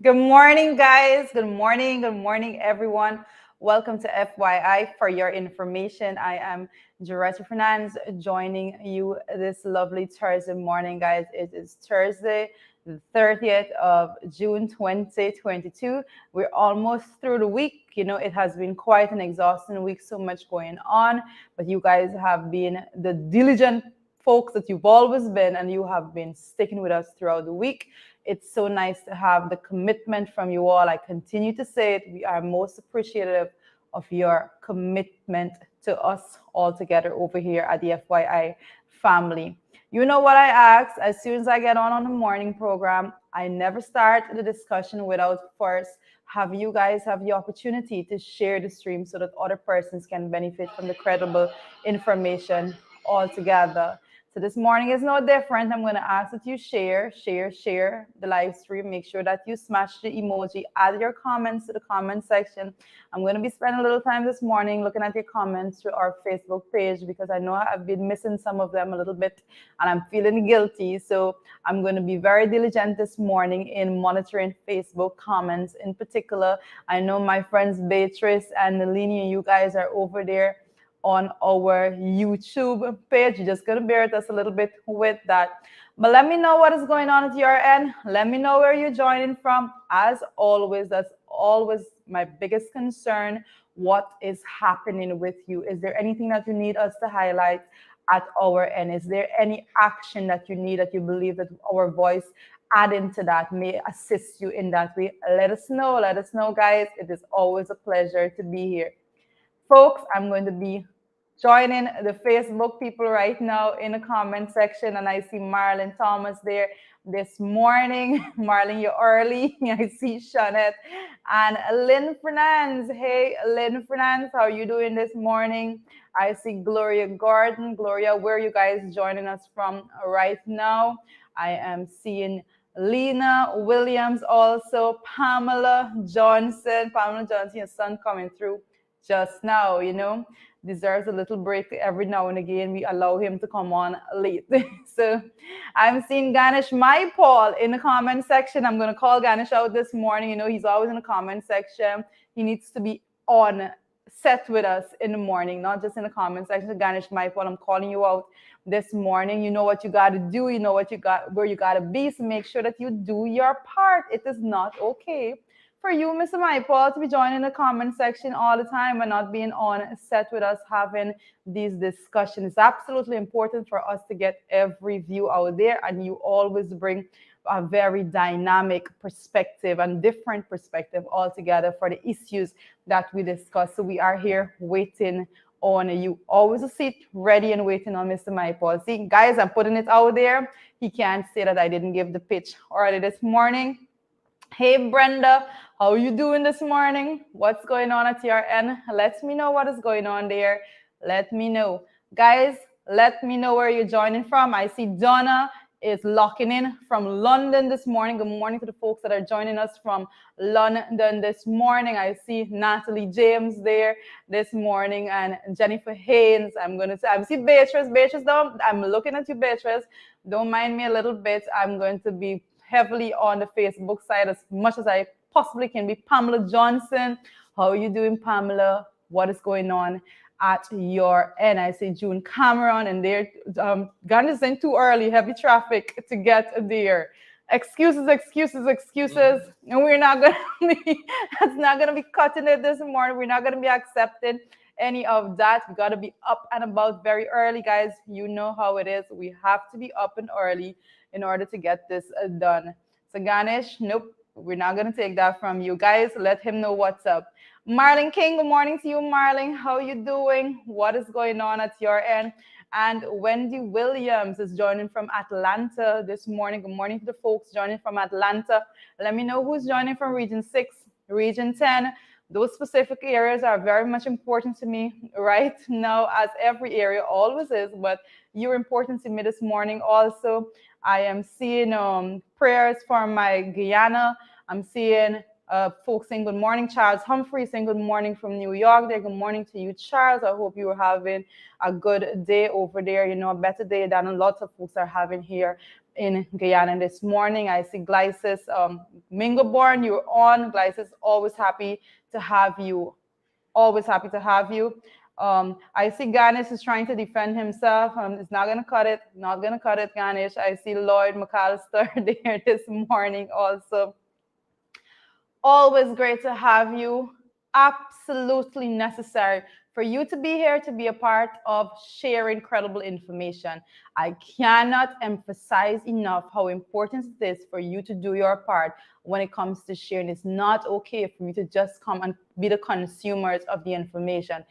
Good morning, guys. Good morning. Good morning, everyone. Welcome to FYI. For your information, I am Jaretta Fernandez joining you this lovely Thursday morning, guys. It is Thursday, the 30th of June, 2022. We're almost through the week. It has been quite an exhausting week, so much going on, but you guys have been the diligent folks that you've always been, and you have been sticking with us throughout the week. It's so nice to have the commitment from you all. I continue to say it. We are most appreciative of your commitment to us all together over here at the FYI family. You know what I ask as soon as I get on the morning program, I never start the discussion without first have you guys have the opportunity to share the stream so that other persons can benefit from the credible information altogether. So this morning is no different. I'm going to ask that you share the live stream. Make sure that you smash the emoji, add your comments to the comment section. I'm going to be spending a little time this morning looking at your comments through our Facebook page because I know I've been missing some of them a little bit and I'm feeling guilty. So I'm going to be very diligent this morning in monitoring Facebook comments in particular. I know my friends Beatrice and Nalini, you guys are over there on our YouTube page. You're just going to bear with us a little bit with that. But let me know what is going on at your end. Let me know where you're joining from. As always, that's always my biggest concern. What is happening with you? Is there anything that you need us to highlight at our end? Is there any action that you need that you believe that our voice adding to that may assist you in that way? Let us know. Let us know, guys. It is always a pleasure to be here. Folks, I'm going to be joining the Facebook people right now in the comment section, and I see Marlon Thomas there this morning. Marlon, you're early. I see Shawnette and Lynn Fernandez. Hey, Lynn Fernandez, how are you doing this morning? I see Gloria Gordon. Gloria, where are you guys joining us from right now? I am seeing Lena Williams also, Pamela Johnson, your son coming through just now, deserves a little break every now and again. We allow him to come on late. So I'm seeing Ganesh My Paul in the comment section. I'm going to call Ganesh out this morning. He's always in the comment section. He needs to be on set with us in the morning, not just in the comment section. So Ganesh My Paul, I'm calling you out this morning. You know what you got to do. You know where you got to be. So make sure that you do your part. It is not okay for you, Mr. Paul, to be joining the comment section all the time and not being on set with us having these discussions. It's absolutely important for us to get every view out there, and you always bring a very dynamic perspective and different perspective altogether for the issues that we discuss. So we are here waiting on you. Always a seat ready and waiting on Mr. Paul. See, guys, I'm putting it out there. He can't say that I didn't give the pitch early this morning. Hey, Brenda, how are you doing this morning? What's going on at your end? Let me know what is going on there. Let me know. Guys, let me know where you're joining from. I see Donna is locking in from London this morning. Good morning to the folks that are joining us from London this morning. I see Natalie James there this morning and Jennifer Haynes. I see Beatrice. I'm looking at you, Beatrice. Don't mind me a little bit. I'm going to be heavily on the Facebook side as much as I possibly can be. Pamela Johnson, how are you doing, Pamela? What is going on at your end? I see June Cameron, and there, Ghana isn't too early, heavy traffic to get there. Excuses, and we're not gonna be. That's not gonna be cutting it this morning. We're not gonna be accepting any of that. We got to be up and about very early, guys. You know how it is. We have to be up and early in order to get this done. So Ganesh, nope, we're not going to take that from you. Guys, let him know what's up. Marlon King, good morning to you, Marlon. How are you doing? What is going on at your end? And Wendy Williams is joining from Atlanta this morning. Good morning to the folks joining from Atlanta. Let me know who's joining from Region 6, Region 10. Those specific areas are very much important to me right now, as every area always is, but you're important to me this morning also. I am seeing prayers for my Guyana. I'm seeing folks saying good morning. Charles Humphrey saying good morning from New York there. Good morning to you, Charles. I hope you are having a good day over there. A better day than a lot of folks are having here in Guyana this morning. I see Glycis Mingoborn, you're on. Glycis, always happy to have you. Always happy to have you. I see Ganesh is trying to defend himself. It's not going to cut it. Not going to cut it, Ganesh. I see Lloyd McAllister there this morning also. Always great to have you. Absolutely necessary for you to be here to be a part of sharing credible information. I cannot emphasize enough how important it is for you to do your part when it comes to sharing. It's not okay for you to just come and be the consumers of the information.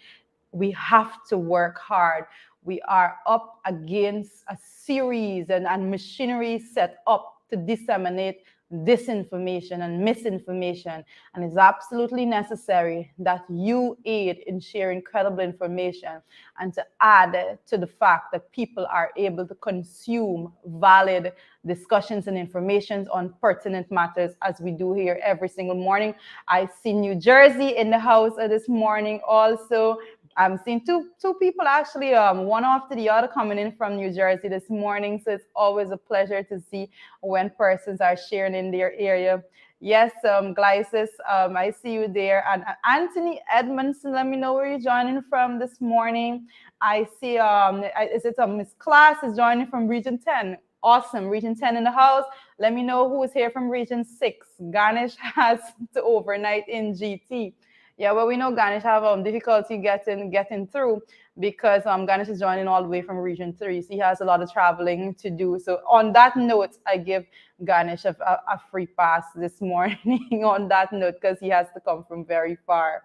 We have to work hard. We are up against a series and machinery set up to disseminate disinformation and misinformation. And it's absolutely necessary that you aid in sharing credible information and to add to the fact that people are able to consume valid discussions and information on pertinent matters as we do here every single morning. I see New Jersey in the house this morning also. I'm seeing two people actually, one after the other coming in from New Jersey this morning. So it's always a pleasure to see when persons are sharing in their area. Yes, Glycis, I see you there. And Anthony Edmondson, let me know where you're joining from this morning. I see, is it Miss Class is joining from Region 10. Awesome, Region 10 in the house. Let me know who is here from Region 6. Ganesh has to overnight in GT. Yeah, well, we know Ganesh have difficulty getting through because Ganesh is joining all the way from Region 3. So he has a lot of traveling to do. So on that note, I give Ganesh a free pass this morning on that note because he has to come from very far.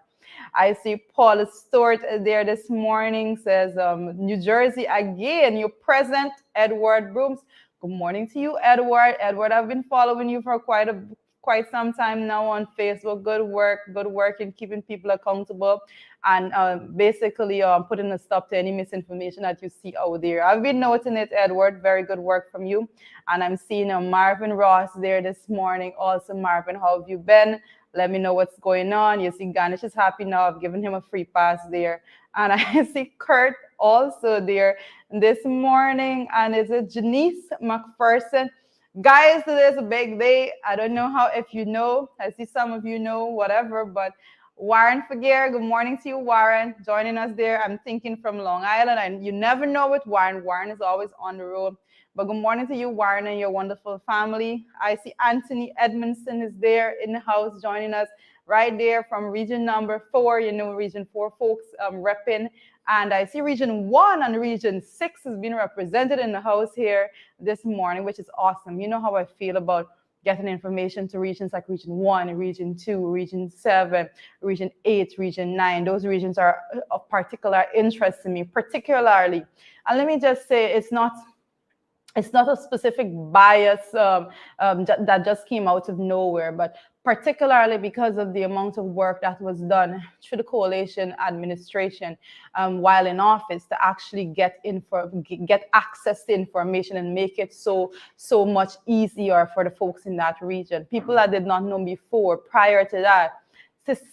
I see Paula Stewart there this morning, says New Jersey again. You're present, Edward Brooms. Good morning to you, Edward. Edward, I've been following you for quite some time now on Facebook. Good work in keeping people accountable and basically putting a stop to any misinformation that you see out there. I've been noting it, Edward. Very good work from you. And I'm seeing Marvin Ross there this morning. Also, Marvin, how have you been? Let me know what's going on. You see Ganesh is happy now. I've given him a free pass there. And I see Kurt also there this morning. And is it Janice McPherson? Guys, today's a big day. I don't know how, if you know, I see some of you know, whatever, but Warren Faguer, good morning to you, Warren, joining us there. I'm thinking from Long Island, and you never know with Warren. Warren is always on the road. But good morning to you, Warren, and your wonderful family. I see Anthony Edmondson is there in the house joining us right there from region number 4. You know, region 4 folks repping. And I see region 1 and region 6 has been represented in the house here this morning, which is awesome. You know how I feel about getting information to regions like region 1, region 2, region 7, region 8, region 9. Those regions are of particular interest to me, particularly. And let me just say, it's not a specific bias that just came out of nowhere, but particularly because of the amount of work that was done through the coalition administration while in office to actually get access to information and make it so much easier for the folks in that region. People that did not know before, prior to that,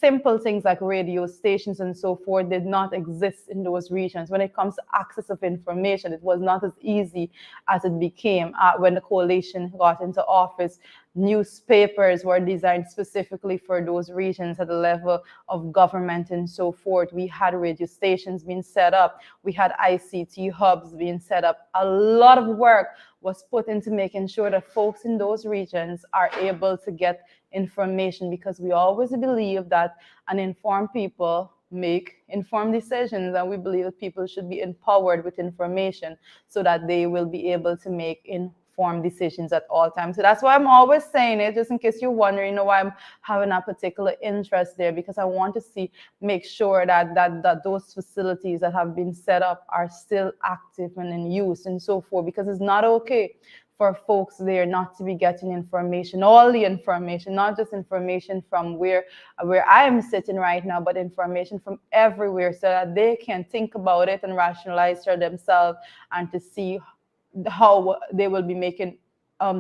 simple things like radio stations and so forth did not exist in those regions. When it comes to access of information, it was not as easy as it became when the coalition got into office. Newspapers were designed specifically for those regions at the level of government and so forth. We had radio stations being set up. We had ICT hubs being set up. A lot of work was put into making sure that folks in those regions are able to get information, because we always believe that an informed people make informed decisions, and we believe that people should be empowered with information so that they will be able to make informed decisions at all times. So that's why I'm always saying it, just in case you're wondering, why I'm having a particular interest there, because I want to make sure that those facilities that have been set up are still active and in use and so forth, because it's not okay for folks there not to be getting information, all the information, not just information from where I am sitting right now, but information from everywhere, so that they can think about it and rationalize for themselves and to see how they will be making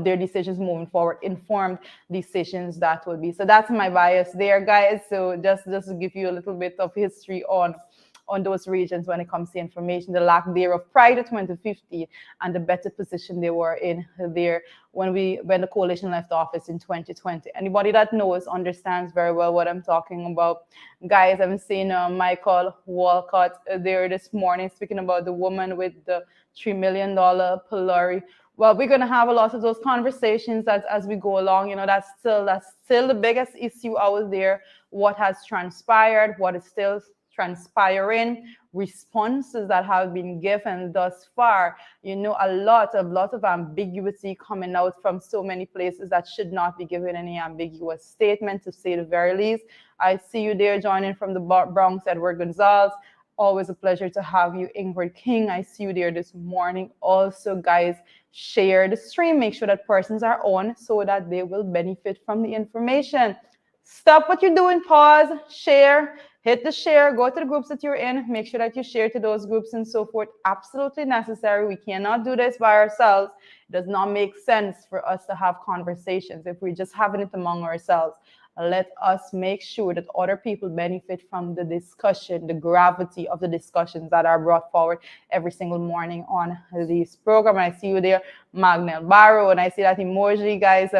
their decisions moving forward, informed decisions that will be. So that's my bias there, guys. So just to give you a little bit of history on on those regions when it comes to information, the lack thereof prior to 2050, and the better position they were in there when the coalition left office in 2020. Anybody that knows understands very well what I'm talking about. Guys, I've seen Michael Walcott there this morning speaking about the woman with the $3 million Polari. Well, we're going to have a lot of those conversations as we go along. You know, that's still the biggest issue out there. What has transpired, what is still transpiring, responses that have been given thus far. You know, a lot of ambiguity coming out from so many places that should not be given any ambiguous statement, to say the very least. I see you there joining from the Bronx, Edward Gonzalez. Always a pleasure to have you, Ingrid King. I see you there this morning. Also, guys, share the stream. Make sure that persons are on so that they will benefit from the information. Stop what you're doing, pause, share, hit the share, go to the groups that you're in, make sure that you share to those groups and so forth. Absolutely necessary. We cannot do this by ourselves. It does not make sense for us to have conversations if we're just having it among ourselves. Let us make sure that other people benefit from the discussion, the gravity of the discussions that are brought forward every single morning on this program. I see you there, Magnell Barrow, and I see that emoji, guys.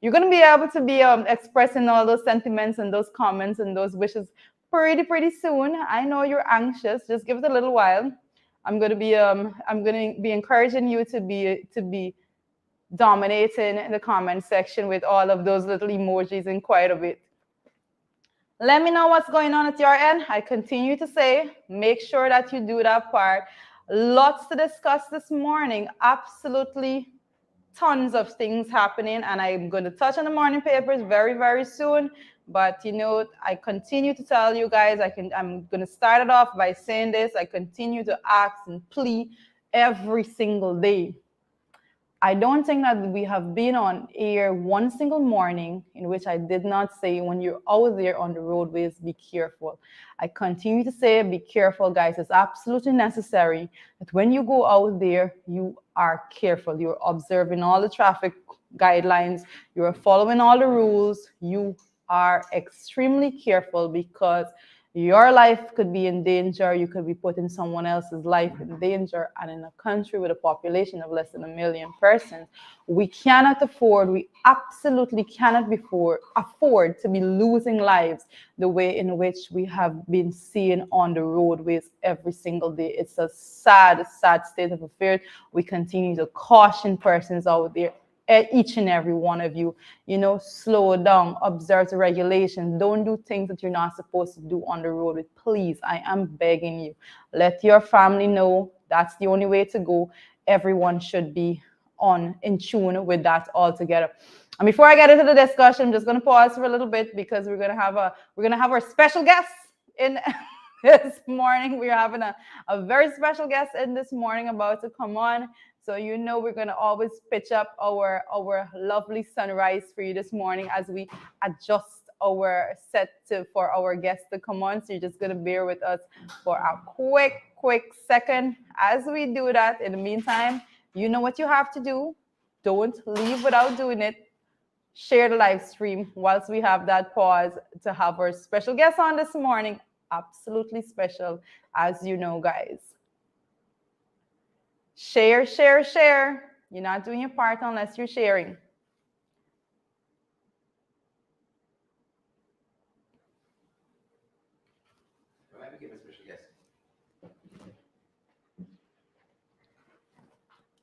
You're going to be able to be expressing all those sentiments and those comments and those wishes pretty soon. I know you're anxious. Just give it a little while. I'm going to be encouraging you to be dominating the comment section with all of those little emojis in quite a bit. Let me know what's going on at your end. I continue to say, make sure that you do that part. Lots to discuss this morning. Absolutely tons of things happening, and I'm going to touch on the morning papers very soon. But you know, I continue to tell you guys, I'm going to start it off by saying this. I continue to ask and plead every single day. I don't think that we have been on air one single morning in which I did not say, when you're out there on the roadways, be careful. I continue to say, be careful, guys. It's absolutely necessary that when you go out there, you are careful. You're observing all the traffic guidelines. You're following all the rules. You are extremely careful, because your life could be in danger. You could be putting someone else's life in danger. And in a country with a population of less than 1 million persons, we absolutely cannot afford to be losing lives the way in which we have been seeing on the roadways every single day. It's a sad state of affairs. We continue to caution persons out there, each and every one of you, you know, slow down, observe the regulations, don't do things that you're not supposed to do on the road. Please, I am begging you, let your family know that's the only way to go. Everyone should be in tune with that altogether. And before I get into the discussion, I'm just going to pause for a little bit, because we're going to have our special guest in this morning. We're having a very special guest in this morning about to come on. So you know, we're going to always pitch up our lovely sunrise for you this morning as we adjust our set for our guests to come on. So you're just going to bear with us for a quick second as we do that. In the meantime, you know what you have to do. Don't leave without doing it. Share the live stream whilst we have that pause to have our special guest on this morning. Absolutely special, as you know, guys. Share. You're not doing your part unless you're sharing.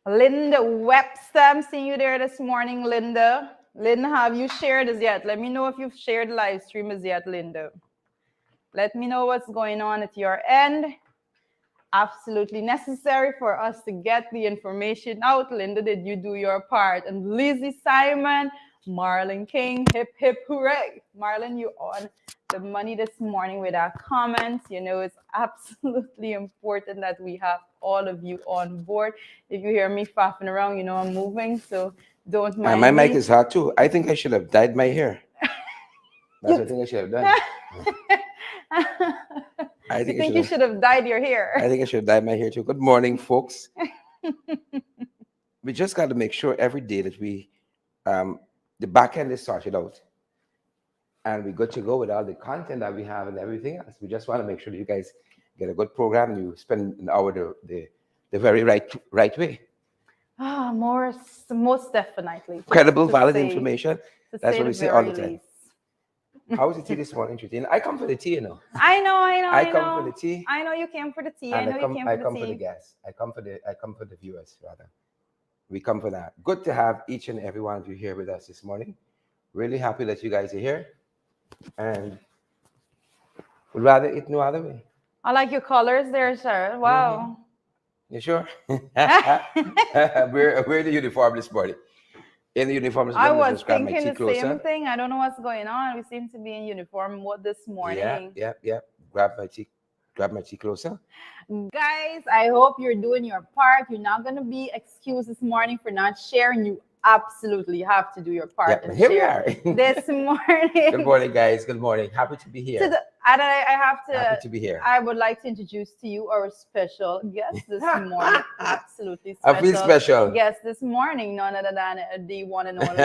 Linda Webster, I'm seeing you there this morning, Linda. Linda, have you shared as yet? Let me know if you've shared the live stream as yet, Linda. Let me know what's going on at your end. Absolutely necessary for us to get the information out. Linda, did you do your part? And Lizzie Simon, Marlon King, hip hooray. Marlon, you on the money this morning with our comments. You know, it's absolutely important that we have all of you on board. If you hear me faffing around, you know I'm moving, so don't mind my me. mic is hot too. I think I should have dyed my hair. That's what I think I should have done. I think you should have dyed your hair. I think I should have dyed my hair too. Good morning, folks. We just got to make sure every day that we, the back end is sorted out, and we're good to go with all the content that we have and everything else. We just want to make sure that you guys get a good program. You spend an hour the very right way. Most definitely. Credible, To valid say, information. to That's say what the we say all very the time. least. How was the tea this morning, Trudy? I come for the tea, you know. I know, I know, I I come for the know. tea, I know you came for the tea. I and know you came I for the come for the tea. guests. I come for the viewers rather. We come for that. Good to have each and every one of you here with us this morning. Really happy that you guys are here, and would rather it no other way. I like your colors there, sir. Mm-hmm. Wow. You sure? We're the uniform this morning. In the uniform this I morning, let's was just grab my thinking tea the same closer. thing. I don't know what's going on. We seem to be in uniform this Yeah, morning. yeah, yeah. Grab my tea closer. Guys, I hope you're doing your part. You're not going to be excused this morning for not sharing. You absolutely have to do your Yeah, part but and here we share are. this Good morning. morning, guys. Good morning. Happy to be To here. the, and I have Happy to, to be here. I would like to introduce to you our special guest this morning. Absolutely I feel special special. guest this morning, none other than the one and only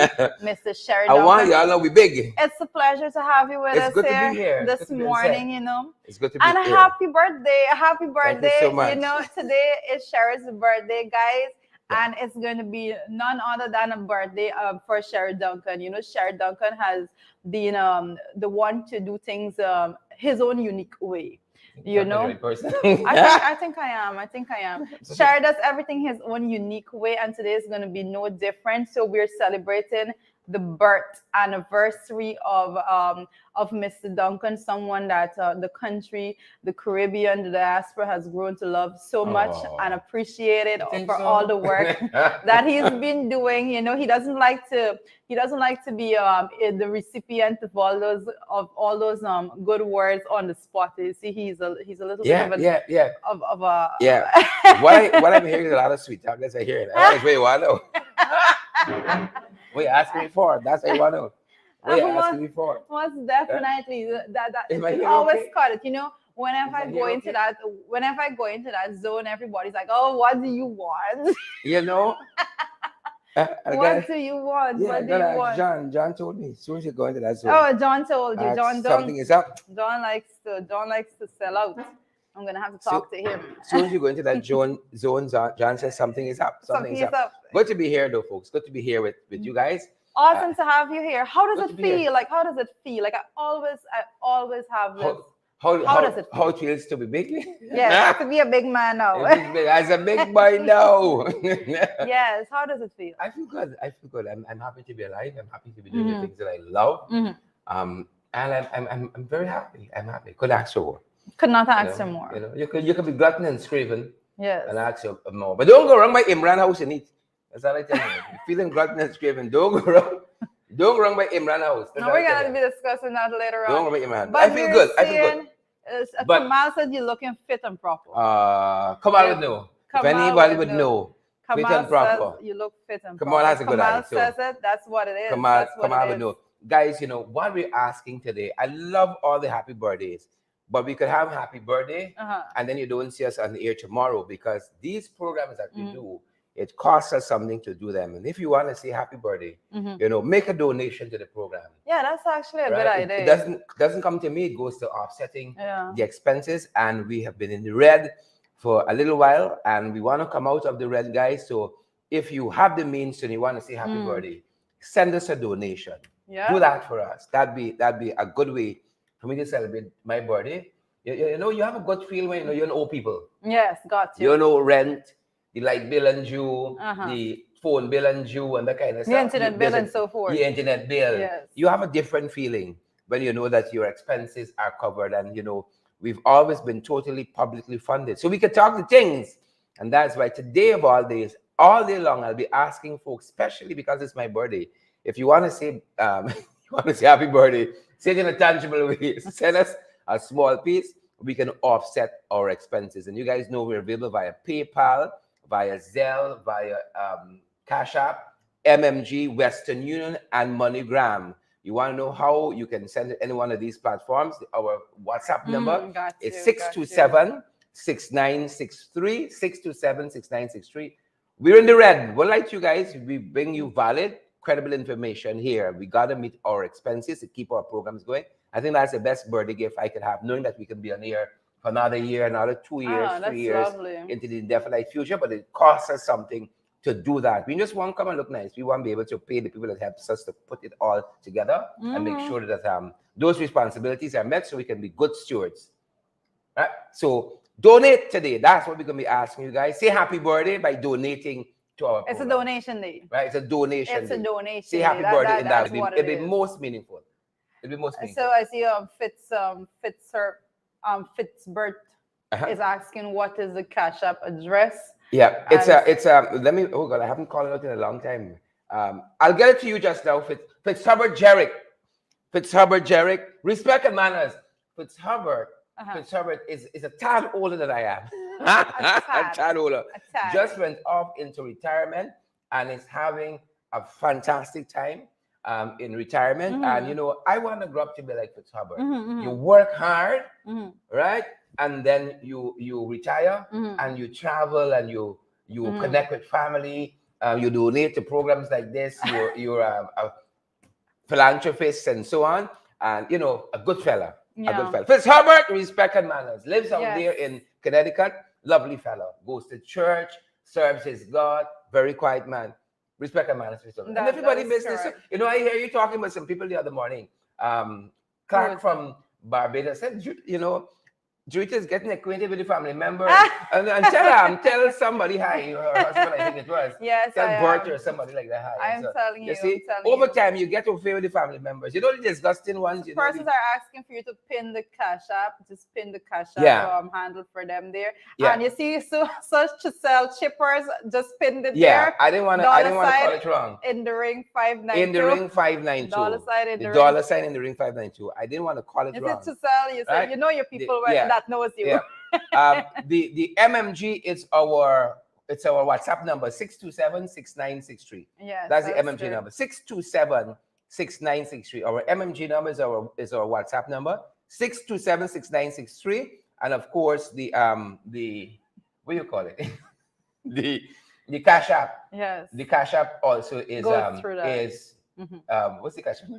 Mr. Sherry I want Duncan. y'all know we big. It's a pleasure to have you with It's us good to be here here. It's good this to be on set. morning, you know. It's good to And be a here. happy birthday. A happy Thank you birthday. so You much. know, today is Sherry's birthday, guys. Yeah. And it's going to be none other than a birthday for Sherry Duncan. You know, Sherry Duncan has been the one to do things his own unique way. You know, Right person. I think I am. I think I am. Sherry does everything his own unique way, and today is going to be no different. So we're celebrating the birth anniversary of Mr. Duncan, someone that the country, the Caribbean, the diaspora has grown to love so much and appreciated for so? all the work that he's been doing. You know, he doesn't like to be the recipient of all those good words on the spot. You see, he's a little bit of yeah. of a Yeah. What I'm hearing is a lot of sweet talk. That's I hear it. That's what you want to know. What you asking me for? That's what you want to know. What you asking me for? most definitely that Is my it hair always okay? cut it. You know, whenever I my go hair into okay? that whenever I go into that zone, everybody's like, "Oh, what do you want? You know? I What gotta, do you want? yeah, I What do gotta you ask want?" John. John told me as soon as you go into that zone, Oh, John told you. something is up. John likes to sell out. I'm gonna have to So talk to him. as soon as you go into that zone, John says something is up. Something Something is is up. up. Good to be here, though, folks. Good to be here with you guys. Awesome to have you here. How does good to it be here. feel? Like, how does it feel? Like, I always have this. How does it feel? how it feels to be big? Yes, to be a big man now. As a big boy now. Yes, how does it feel? I feel good. I feel good. I'm happy to be alive. I'm happy to be doing the things that I love. And I'm very happy. I'm happy. Could ask for more. Could not You ask know, for more. you could be glutton and scraven Yes. and ask for more. But don't go wrong by Imran house and eat. That's all I tell you. If you're feeling glutton and scraven, don't go wrong. Don't go wrong by Imran house. That's No, all we're I tell gonna you. be discussing that later Don't on. go wrong by Imran. But I feel good. I feel good. But- Kamal said you're looking fit and proper. Kamal Yeah. would know. If Kamal anybody would would know. Fit Kamal and proper. says you look fit and Kamal proper. has a good Kamal eye, so- says it. That's what it is. Kamal, That's what Kamal it would is. know. Guys, what we're asking today, I love all the happy birthdays, but we could have happy birthday and then you don't see us on the air tomorrow because these programs that we do, it costs us something to do them. And if you want to say happy birthday, make a donation to the program. Yeah, that's actually a good Right? idea. It doesn't come to me, it goes to offsetting Yeah. the expenses. And we have been in the red for a little while and we want to come out of the red, guys. So if you have the means and you want to say happy birthday, send us a donation. Yeah. Do that for us. That'd be a good way for me to celebrate my birthday. You have a good feel when you know people. Yes, got you. You know rent, the light bill and due, the phone bill and due, and that kind of stuff. The internet bill and so forth. The internet bill. Yes. You have a different feeling when you know that your expenses are covered, and we've always been totally publicly funded, so we can talk the things. And that's why today of all days, all day long, I'll be asking folks, especially because it's my birthday, if you want to say happy birthday, say it in a tangible way. Send us a small piece. We can offset our expenses. And you guys know we're available via PayPal, via Zelle, via Cash App, MMG, Western Union, and MoneyGram. You want to know how you can send it any one of these platforms? Our WhatsApp number is 627-6963, 627-6963. We're in the red. We'll like you guys. We bring you valid, credible information here. We got to meet our expenses to keep our programs going. I think that's the best birthday gift I could have, knowing that we can be on air for another year, another 2 years, Ah, 3 years that's lovely. into the indefinite future, but it costs us something to do that. We just want to come and look nice. We want to be able to pay the people that helps us to put it all together and make Mm-hmm. sure that those responsibilities are met so we can be good stewards. Right? So donate today. That's what we're going to be asking you guys. Say happy birthday by donating to our It's a program. donation day. Right? It's a donation It's a day. donation Say day. happy birthday in that. That's what it It'll be is. most meaningful. It'll be most meaningful. So I see Fitzbert is asking what is the Cash App address. Yeah, And let me, oh God, I haven't called it out in a long time. I'll get it to you just now. Fitzhubbard Jerrick. Fitzhubbard Jerrick. Respect and manners. Fitzhubbard. Fitzhubbard is a tad older than I am. A tad older. A tad. Just went off into retirement and is having a fantastic time in retirement. And you know, I want to grow up to be like Fitzhubbard. You work hard, right? And then you retire and you travel and you connect with family. You donate to programs like this. You're a philanthropist and so on. And you know, a good fella. A good fella. Fitzhubbard, respect and manners. Lives out there in Connecticut. Lovely fella. Goes to church, serves his God. Very quiet man. Respect and manners. And everybody business. So, you know, I hear you talking with some people the other morning. Clark from Barbados said, you know, Judith is getting acquainted with the family member and tell somebody hi. Her husband, I think it was. Yes, tell Bert or somebody like that hi. I'm telling you. You see, over time you get to favor the family members. You know the disgusting ones. You persons know, are asking for you to pin the Cash App. Just pin the Cash App handle for them there. Yeah. And you see, such to sell chippers just pinned it there. Yeah, I didn't want to call it wrong. In the ring 592. In the ring 592. Dollar sign in the ring. Dollar sign in the ring 592. I didn't want to call it wrong. Is it to sell? You say you know your people that knows you. Yeah. The MMG is our WhatsApp number 627-6963. Yeah, that's the MMG number 627-6963. Our MMG number is our WhatsApp number 627-6963, and of course the what do you call it the Cash App. Yes, the Cash App also is what's the Cash App?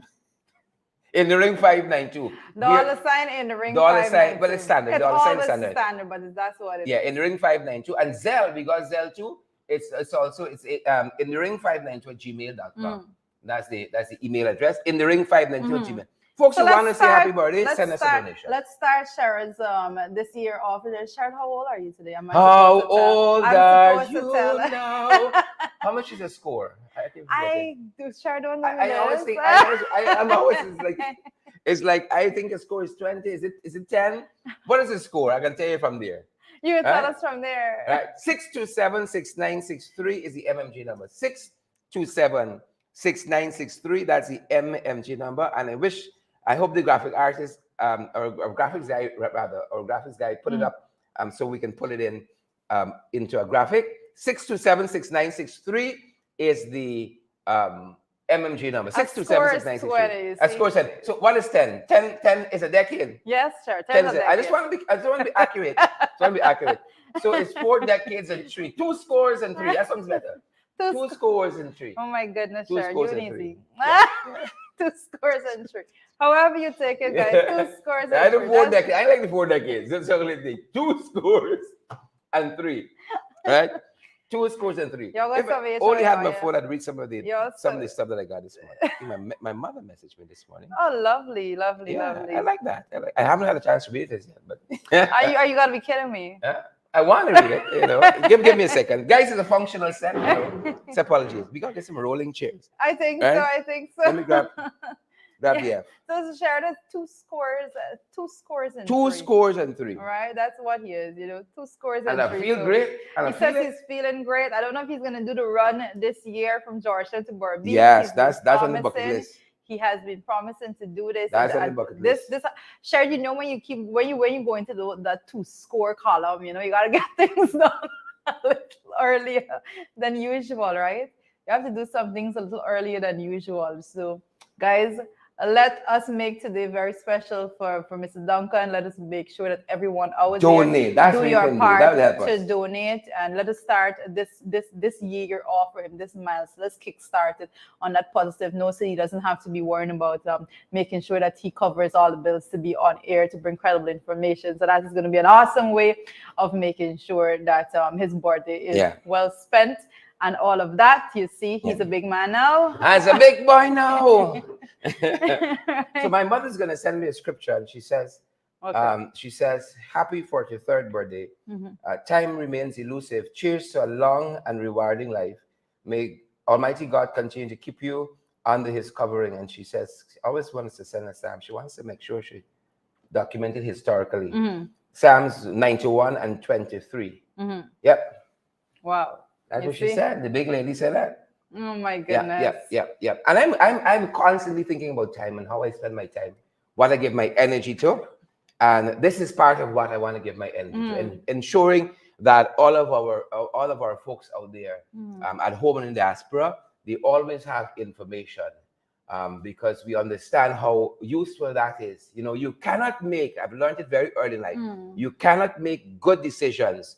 In the ring 592. Dollar sign in the ring 592. Dollar sign, but it's standard. It's dollar sign standard, but that's what it is. Yeah, in the ring 592. And Zelle, we got Zelle too. It's also in the ring 592 at gmail.com. That's the email address. In the ring 592 at gmail. Folks who want to say happy birthday, send us a donation. Let's start Sharon's this year off. Sharon, how old are you today? How old are you now? How much is the score? I do. Sharon don't know. I always think it's like I think the score is 20. Is it 10? What is the score? I can tell you from there. You can tell us from there. Right. 627-6963 is the MMG number. 627-6963. That's the MMG number. And I hope the graphic artist or graphics guy put it up so we can put it into a graphic. 627-6963 is the MMG number. 627-6963. A score 10. So what is 10? 10 is a decade. Yes, sure. 10 is a decade. I just want to be accurate. So it's 4 decades and 3. 2 scores and 3. That sounds better. 2 scores and 3. Oh my goodness, 2 sure. scores You and 3. Yeah. 2 scores and 3. However you take it, guys. 2 scores and 3. I like the 4 decades. That's the only thing. 2 scores and 3. Right? 2 scores and 3. If I only had my phone, I'd read some of the stuff that I got this morning. My mother messaged me this morning. Oh, lovely. I like that. I haven't had a chance to read it yet, but are you gonna be kidding me? I want to read it. You know, give me a second, guys. It's a functional set. You know, it's apologies. We gotta get some rolling chairs. I think so. Let me grab the F. So Sheridan, 2 scores and 3. 2 scores and 3. All right, that's what he is. 2 scores and 3. And I feel great. He says he's feeling great. I don't know if he's gonna do the run this year from Georgia to Barbados. Yes, that's on the bucket list. He has been promising to do this. That's on the bucket list. This, Sharon, when you go into that 2 score column, you gotta get things done a little earlier than usual, right? You have to do some things a little earlier than usual. So, guys, let us make today very special for Mr. Duncan. Let us make sure that everyone out there Donate. That's do what you your can do. That part will help to us. donate, and let us start this year off for him, this miles. Let's kick start it on that positive note, so he doesn't have to be worrying about making sure that he covers all the bills to be on air to bring credible information. So that is going to be an awesome way of making sure that his birthday is Yeah. well spent and all of that. You see, Yeah. he's a big man now. As a big boy now. So Right. my mother's gonna send me a scripture, and Okay. she says, "Happy 43rd birthday. Mhm. Time remains elusive. Cheers to a long and rewarding life. May Almighty God continue to keep you under His covering." And she says, she always wants to send a psalm. She wants to make sure she documented historically. Mhm. Psalms 91 and 23. Mhm. Yep, Wow. that's You what she see? said. The big lady said that. Oh my Yeah, goodness. yeah, yeah, yeah. And I'm constantly thinking about time and how I spend my time, what I give my energy to. And this is part of what I want to give my energy to, and Mm. ensuring that all of our folks out there, Mm. at home and in diaspora, they always have information, because we understand how useful that is. You cannot make. I've learned it very early in life. Mm. You cannot make good decisions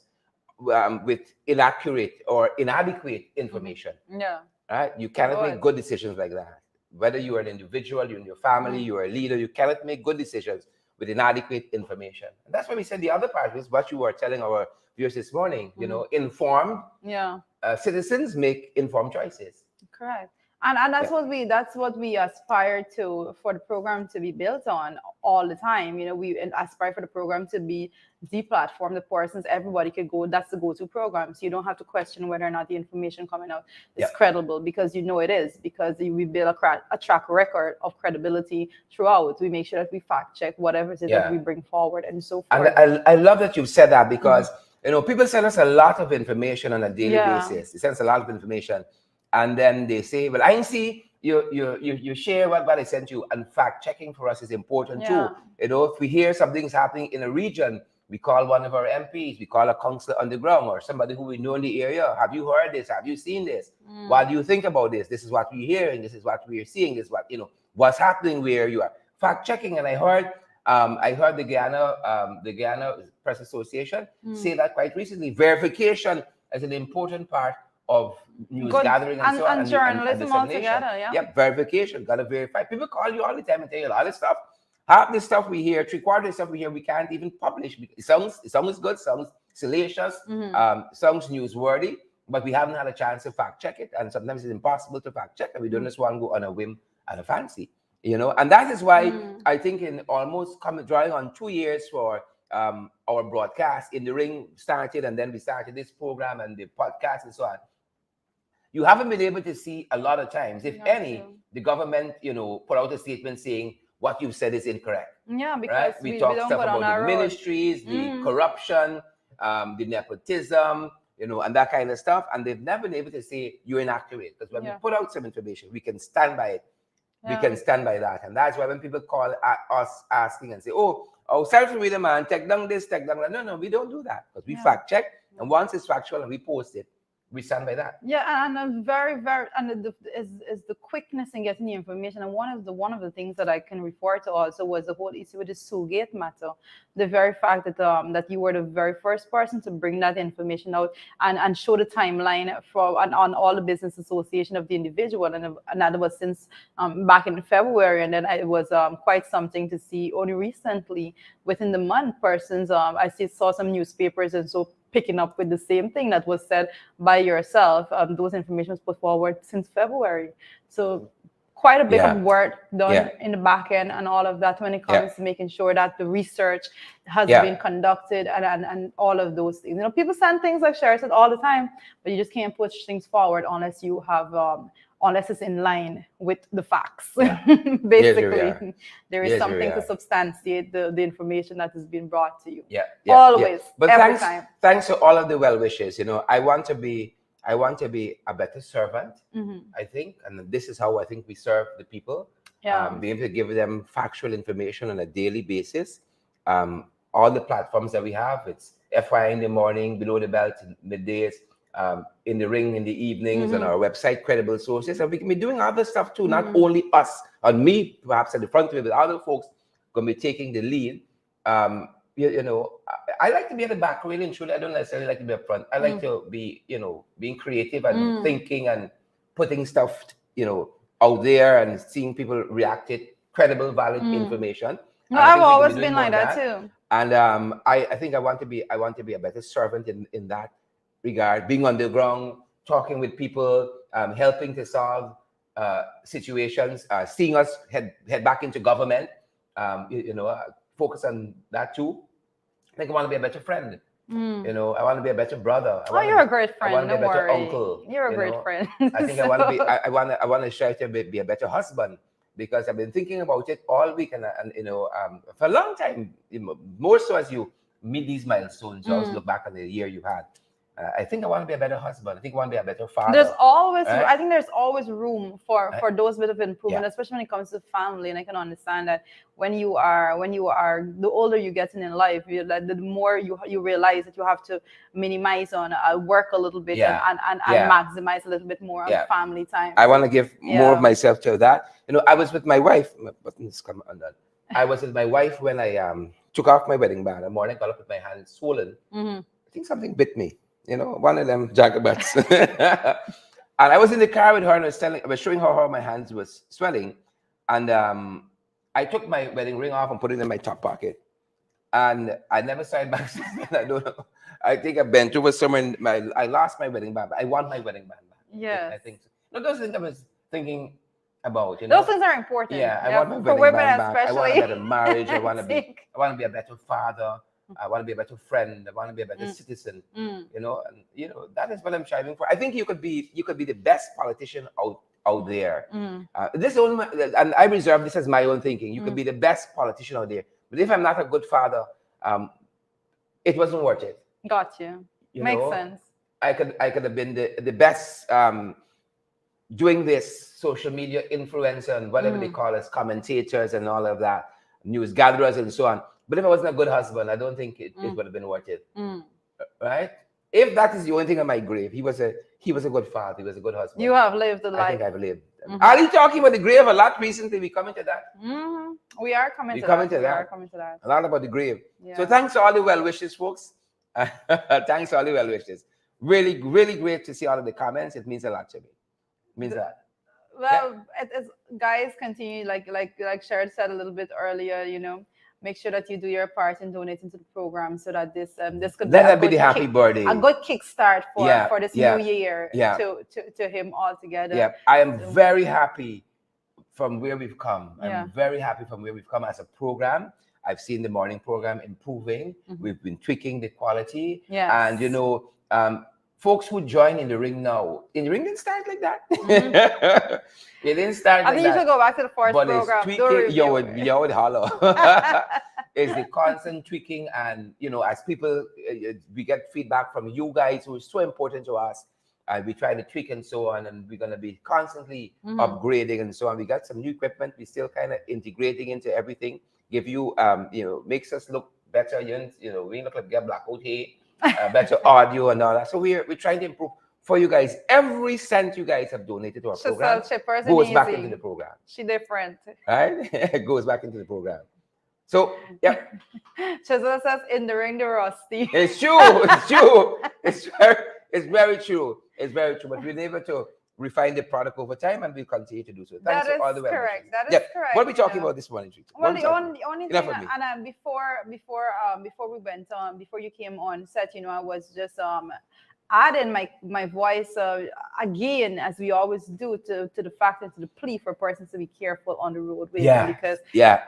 with inaccurate or inadequate Mhm. information. Yeah. Right? You Of cannot make course. good decisions like that. Whether you are an individual, you're in your family, Mm. you're a leader, you cannot make good decisions with inadequate information. And that's why we said the other part is what you were telling our viewers this morning. Mhm. Informed Yeah. citizens make informed choices. Correct. And Yeah, that's what we aspire to, for the program to be built on all the time. We aspire for the program to be the platform, the persons everybody could go. That's the go-to program. So you don't have to question whether or not the information coming out yeah, is credible, because it is, because we build a track record of credibility throughout. We make sure that we fact check whatever it is that yeah. we bring forward and so And forth. I love that you said that, Mhm. because people send us a lot of information on a daily Yeah. basis. They send us a lot of information, and then they say, "Well, I see you share what I sent you." And fact checking for us is important too. Yeah. If we hear something's happening in a region, we call one of our MPs, we call a councillor on the ground, or somebody who we know in the area. Have you heard this? Have you seen this? What Mm. do you think about this? This is what we're hearing. This is what we're seeing. This is what's happening where you are. Fact checking, and I heard the Guyana Press Association Mm. say that quite recently. Verification is an important part of news Good. gathering and and, so on, and and journalism dissemination. altogether, yeah. Yep, verification. Gotta verify. People call you all the time and tell you a lot of stuff. Half the stuff we hear, three-quarters of the stuff we hear, we can't even publish. It sounds good, sounds salacious, Hmm. sounds newsworthy, but we haven't had a chance to fact check it. And sometimes it's impossible to fact check, and we don't just want to go on a whim and a fancy. And that is why Mm. I think in almost drawing on 2 years for our broadcast, In the Ring started, and then we started this program and the podcast and so on. You haven't been able to see a lot of times, if Got any, you. the government, put out a statement saying what you said is incorrect. Yeah, because Right? We we talk don't stuff go down about the our road. ministries, the Hmm. corruption, the nepotism, and that kind of stuff. And they've never been able to say you're inaccurate. Because when we Yeah. put out some information, we can stand by it. We Yeah. can stand by that. And that's why when people call us asking and say, oh, social media man, take down this, take down that. No, no, we don't do that, because we Yeah. fact check. And once it's factual and we post it, we stand by that. Yeah, and I'm very, very, and is the quickness in getting the information. And one of the things that I can refer to also was the whole issue with the Soulgate matter. The very fact that you were the very first person to bring that information out, and show the timeline on all the business association of the individual, and that was since back in February. And then it was quite something to see only recently, within the month, persons saw some newspapers and so picking up with the same thing that was said by yourself. Those information was put forward since February. So quite a bit of Yeah. work done Yeah. in the back end and all of that, when it Yeah. comes to making sure that the research has Yeah. been conducted, and all of those things. People send things, like Sherry said, all the time, but you just can't push things forward unless it's in line with the facts. Yeah. Yes, here we Basically, are. there is Yes, here we something to are. substantiate the information that has been brought to you. Yeah, yeah, Always, yeah. But every thanks, time. thanks to all of the well wishes. I want to be a better servant. Mhm. I think, and this is how I think we serve the people. Yeah. Be able to give them factual information on a daily basis. All the platforms that we have, it's FYI in the morning, below the belt, middays, in the ring in the evenings on Mm-hmm. our website, Credible Sources, and we can be doing other stuff too. Not Mm-hmm. only us and me, perhaps at the front of it, but other folks going to be taking the lead. You know, I like to be at the back, really and truly. I don't necessarily like to be up front. I like to be, you know, being creative and thinking and putting stuff, you know, out there and seeing people react it, credible, valid information. No, And I I've think we can be always doing been more like of that that. too. And I think I want to be a better servant in that regard, being on the ground, talking with people, helping to solve situations, seeing us head back into government. You know, focus on that too. I think I want to be a better friend. You know, I want to be a better brother. Oh, you're a great I want friend. to be a Don't better worry. uncle. You're a You great know, friend. I think I want to be. So, I want to try to be a better husband because I've been thinking about it all week and you know for a long time. More so as you meet these milestones, you always look back on the year you had. I think I want to be a better husband. I think I want to be a better there's father. always, Right? I think there's always room for Right? those bit of improvement, Yeah. especially when it comes to family. And I can understand that when you are the older you get in life, you like the more you realize that you have to minimize on work a little bit and Yeah. and Yeah. maximize a little bit more on Yeah. family time. I want So to give more of yeah. myself to that. You know, I was with my wife. My buttons come undone. I was with my wife when I took off my wedding band. One morning, got up with my hands swollen. I think something bit me. You know, one of them jagabats. And I was in the car with her, and I was showing her how my hands was swelling, and I took my wedding ring off and put it in my top pocket, and I never saw it back since then. I don't know. I think I bent over somewhere. I lost my wedding band, but I want my wedding band back. Yes. I think so. No, those things I was thinking about. You Those know, things are important. yeah, I want my For wedding women band back. I want a especially. better marriage. I think. I want to be a better father. I want to be a better friend. I want to be a better citizen. You know, and you know that is what I'm striving for. I think you could be the best politician out there. This is only and I reserve this as my own thinking. You could be the best politician out there, but if I'm not a good father, it wasn't worth it. Got you. You Makes know, sense. I could have been the best doing this social media influencer and whatever they call us, commentators and all of that, news gatherers and so on. But if I wasn't a good husband, I don't think it would have been worth it. Right? If that is the only thing on my grave, he was a good father, he was a good husband. You have lived a I life. think I've lived. Are you talking about the grave a lot recently? We coming to that. We are coming We to coming that. to We that. are coming to that. A lot about the grave. Yeah. So thanks to all the well wishes, folks. Thanks to all the well wishes. Really, really great to see all of the comments. It means a lot to me. It means that. Well, it's guys, continue like Sharon said a little bit earlier. You know, make sure that you do your part in donating to the program so that this could Let be a that be good the happy birthday. a good kickstart for this yeah, new year yeah. to him altogether. Yeah, I am very happy from where we've come. Yeah. I'm very happy from where we've come as a program. I've seen the morning program improving. We've been tweaking the quality. Yes. And you know, folks who join in the ring now, in the ring didn't start like that. It didn't start I like think you that. should go back to the first But program. it's tweaking, you would holler. It's the constant tweaking, and you know, as people, we get feedback from you guys who is so important to us. We try to tweak and so on, and we're going to be constantly upgrading and so on. We got some new equipment. We're still kind of integrating into everything. Give you, you know, makes us look better. You know, we look like we get black out here, better audio and all that. So we're trying to improve for you guys. Every cent you guys have donated to our program goes back into the program. She different. Right? It goes back into the program. So, yeah. Chisel says in the ring, the rusty. It's true. It's true. It's very true. It's very true. But we're able to refine the product over time, and we'll continue to do so. Thanks to all the well correct. wishes. That is correct. What are we talking about this morning, Treat? Well, the only thing, Enough of me. and before we went on, before you came on set, you know, I was just adding my voice again, as we always do, to the fact and to the plea for persons to be careful on the roadway. Because we have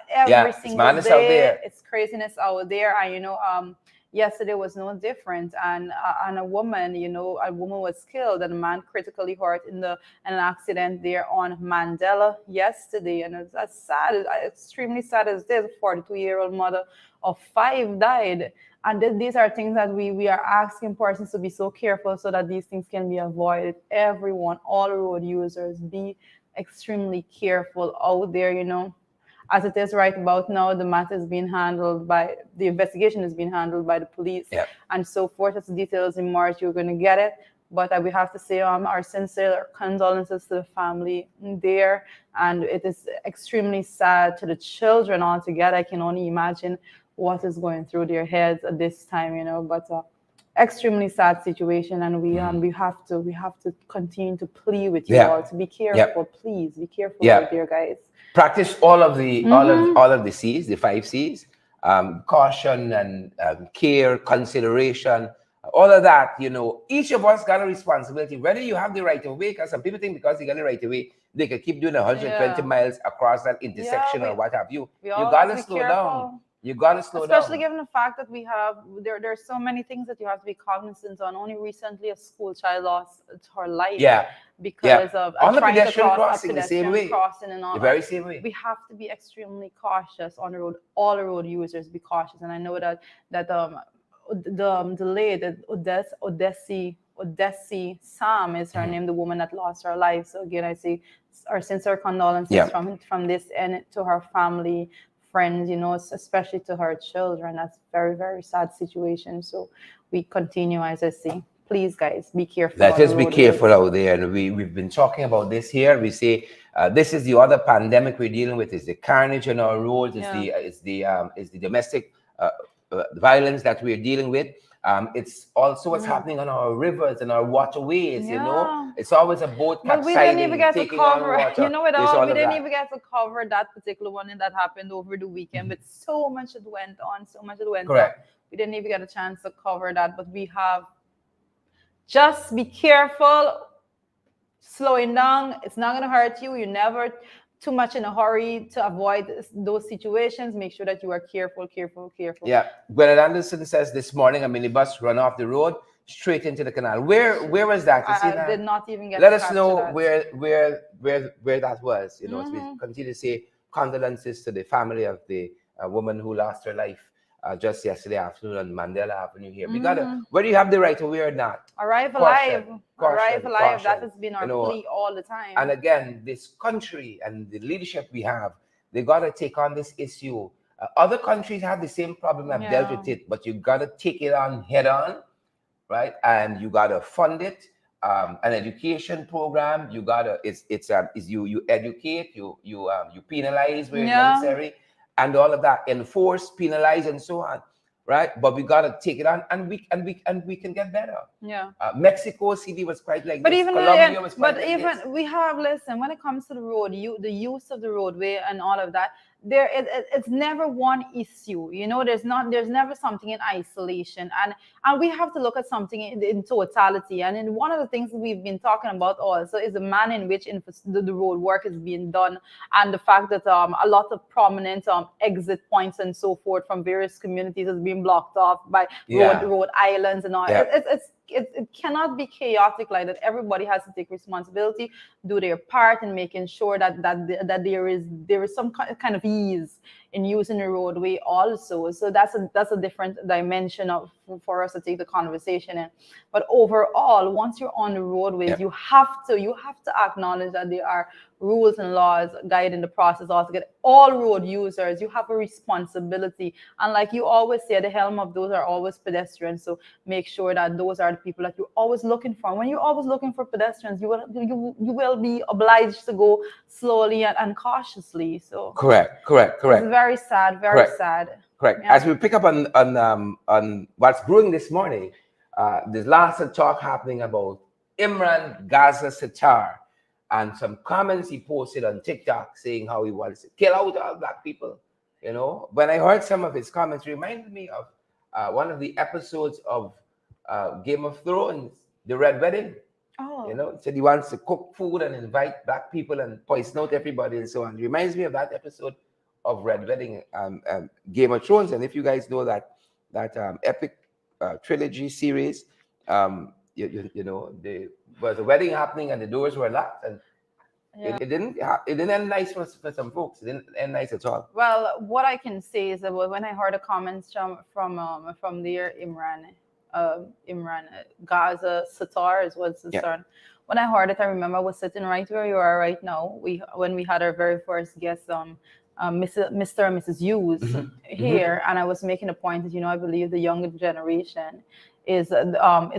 every single it's day, out there. it's craziness out there, and you know, yesterday was no different, and a woman was killed and a man critically hurt in an accident there on Mandela yesterday, and that's sad, extremely sad as this. A 42-year-old mother of 5 died. And these are things that we are asking persons to be so careful so that these things can be avoided. Everyone, all road users, be extremely careful out there, you know. as it is right about now, the matter is being handled by the investigation is being handled by the police Yeah. and so forth. As the details emerge, you're going to get it. But we have to say our sincere condolences to the family there, and it is extremely sad to the children altogether. I can only imagine what is going through their heads at this time, But extremely sad situation, and we have to continue to plead with you Yeah. all to be Yeah. careful. Please be careful Yeah. out there, guys. Practice all of the Mm-hmm. all of the C's, the 5 C's: caution and care, consideration, all of that. Each of us got a responsibility. Whether you have the right of way, because some people think because they got the right of way, they can keep doing 120 Yeah. miles across that Yeah, intersection or what have you. we You all have to gotta be slow down. careful. You gotta slow Especially down. given the fact that there's so many things that you have to be cognizant on. Only recently a school child lost her life Yeah. Yeah. because of On the trying to pedestrian cross a crossing, the same pedestrian way. crossing and all. The very same way. We have to be extremely cautious on the road. All the road users be cautious. And I know that the lady, Odessi Sam is her name, the woman that lost her life. So again, I say our sincere condolences Yeah. from this end to her family, friends, especially to her children. That's very, very sad situation. So we continue, as I say, please, guys, be careful. Let on us the be roadways. careful out there. And we've been talking about this here. We say this is the other pandemic we're dealing with. Is the carnage on our roads. It's the domestic violence that we're dealing with. It's also what's happening on our rivers and our waterways. Yeah. It's always a boat But we didn't even capsizing, get to taking on cover, water. There's we all of didn't that. even get to cover that particular one that happened over the weekend. But so much it went on, so much it went Correct. on. We didn't even get a chance to cover that. But we have, just be careful, slowing down. It's not going to hurt you. You're never too much in a hurry to avoid those situations. Make sure that you are careful. Yeah. Gwenard Anderson says this morning a minibus run off the road straight into the canal. Where was that? You see I that? did not even get Let to us capture know that. where that was. So we continue to say condolences to the family of the woman who lost her life just yesterday afternoon on Mandela Avenue here. We gotta, whether you have the right to wear or not, Arrive caution, alive. caution, Arrive alive. That caution. has been our plea all the time. And again, this country and the leadership we have, they gotta take on this issue. Other countries have the same problem, have dealt with it, but you gotta take it on head on, right? And you gotta fund it. An education program. You gotta you educate, you penalize where necessary, and all of that. Enforce, penalize, and so on, right? But we gotta take it on, and we can get better. Yeah. Mexico City was quite like But this. even Colombia was quite but like even this. we have, listen, when it comes to the road, the use of the roadway and all of that, it's never one issue. There's never something in isolation, and we have to look at something in totality. And in one of the things we've been talking about also is the manner in which the road work is being done, and the fact that a lot of prominent exit points and so forth from various communities is being blocked off by road islands and all. It cannot be chaotic like that. Everybody has to take responsibility, do their part in making sure that there is some kind of ease in using the roadway also. So that's a different dimension for us to take the conversation in. But overall, once you're on the roadways, you have to acknowledge that there are rules and laws guiding the process altogether. All road users, you have a responsibility. And like you always say, the helm of those are always pedestrians. So make sure that those are the people that you're always looking for. When you're always looking for pedestrians, you will be obliged to go slowly and cautiously. So correct. It's very sad, very sad. Correct. Yeah. As we pick up on what's brewing this morning, there's lots of talk happening about Imran Gaza Sattar and some comments he posted on TikTok saying how he wants to kill out all black people. When I heard some of his comments, it reminded me of one of the episodes of Game of Thrones, The Red Wedding. Oh. He said he wants to cook food and invite black people and poison out everybody and so on. It reminds me of that episode of Red Wedding, Game of Thrones. And if you guys know that epic trilogy series, there was a wedding happening and the doors were locked, and it didn't end nice for some folks. It didn't end nice at all. Well, what I can say is that when I heard the comments from their Imran Gaza Sattar is what's the son. when I heard it, I remember I was sitting right where you are right now. When we had our very first guest, Mr. and Mrs. Hughes here, and I was making a point that I believe the younger generation is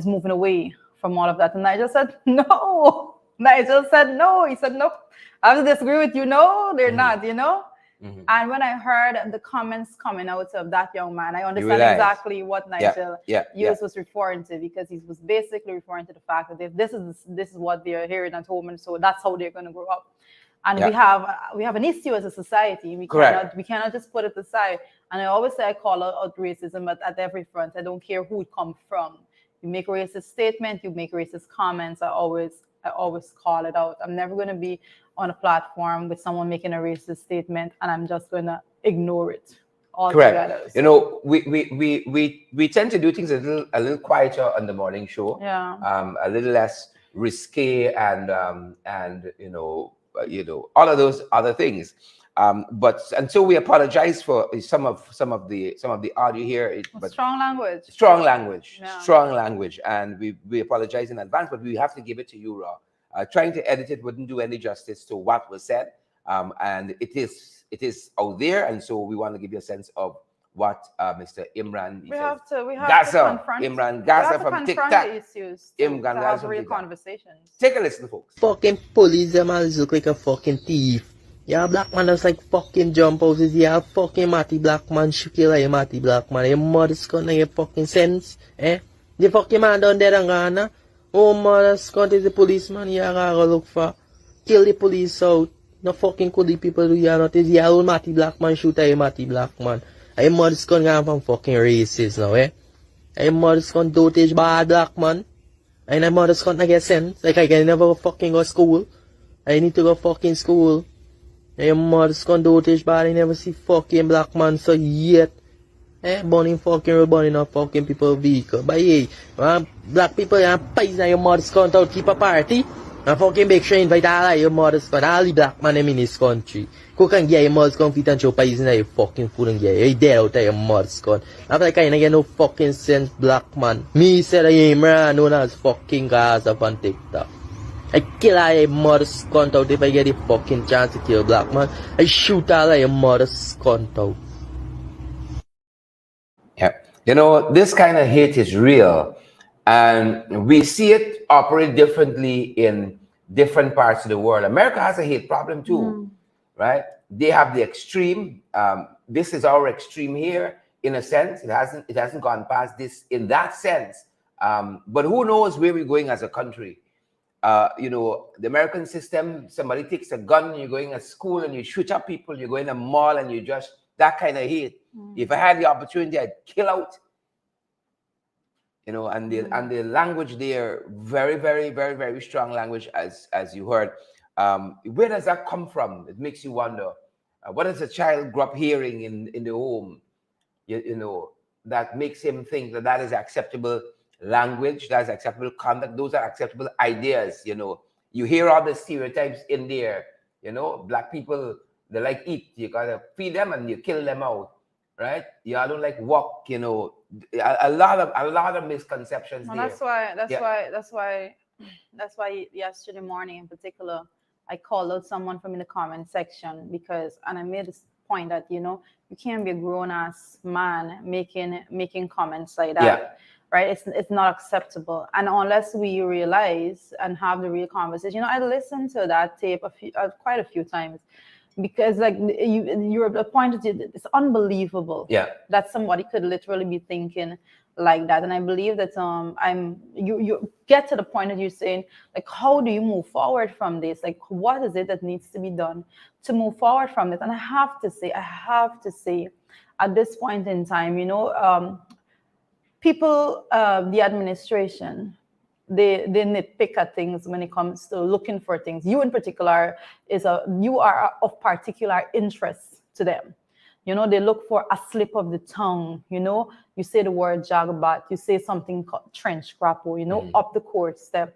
moving away from all of that, and I just said no. Nigel said no. He said no. I have to disagree with you. No, they're not. And when I heard the comments coming out of that young man, I understand exactly what Nigel Hughes was referring to, because he was basically referring to the fact that if this is what they're hearing at home, and so that's how they're going to grow up. And we have an issue as a society. We cannot just put it aside. And I always say I call out racism at every front. I don't care who it comes from. You make a racist statement, you make racist comments. I always call it out. I'm never going to be on a platform with someone making a racist statement and I'm just going to ignore it altogether. Correct. So. We tend to do things a little quieter on the morning show. Yeah. A little less risque and all of those other things. And so we apologize for some of the audio here. Strong language. Yeah. Strong language, and we apologize in advance, but we have to give it to you raw. Trying to edit it wouldn't do any justice to what was said, and it is out there, and so we want to give you a sense of what Mr. Imran. We have to confront Imran Gaza from TikTok. Issues Imran Gaza have real conversations. Take a listen, folks. Fucking police, them all look like a fucking thief. Yeah, black man just like fucking jump houses. Yeah, fucking Matty black man, shoot you like a Matty black man. Your mother's gonna get fucking sense, eh? The fucking man down there and gonna. Oh, mother's gonna the policeman. Yeah, gotta look for. Kill the police out. No fucking cool the people do ya not. Is yeah, old Matty black man shoot a Matty black man. Your mother's gonna get from fucking racist now, eh? Your mother's gonna dotage bad black man. And your mother's gonna get sense. Like I can never fucking go to school. I need to go fucking school. Your mother's gonna dotage bad. I never see fucking black man so yet. Burning fucking road, burning up fucking people vehicle. But hey, black people and pies and your mother's gonna out keep a party. And fucking make sure invite all of your mother's gonna all the black man in this country. Cook and get your mother's gonna fit and show pies in your fucking food and get you dead out of your mother's gonna. After I kinda get no fucking sense, black man. Me said I am known as fucking Gaza on TikTok. I kill all your mother's cunt out if I get the fucking chance to kill black man. I shoot all of your mother's cunt out. Yeah. This kind of hate is real. And we see it operate differently in different parts of the world. America has a hate problem too, right? They have the extreme. This is our extreme here, in a sense. It hasn't gone past this in that sense. But who knows where we're going as a country? The American system, somebody takes a gun, you're going to school and you shoot up people, you go in a mall and you just, that kind of hate. If I had the opportunity, I'd kill out. And the language there, very, very, very, very strong language, as you heard. Where does that come from? It makes you wonder. What does a child grow up hearing in the home? That makes him think that is acceptable language, that's acceptable conduct, those are acceptable ideas. You hear all the stereotypes in there. Black people, they like eat. You gotta feed them and you kill them out, right? I don't like walk. A lot of misconceptions. Well, there. That's why yesterday morning in particular, I called out someone from in the comment section and I made this point that you can't be a grown ass man making comments like that. Yeah. Right? It's not acceptable, and unless we realize and have the real conversation. I listened to that tape quite a few times. Because you're appointed, it's unbelievable that somebody could literally be thinking like that. And I believe that you get to the point that you're saying, like, how do you move forward from this? Like, what is it that needs to be done to move forward from this? And I have to say, at this point in time, people, the administration, they nitpick at things when it comes to looking for things. You in particular you are of particular interest to them. They look for a slip of the tongue. You say the word jagabat, you say something called trench grapple, up the court step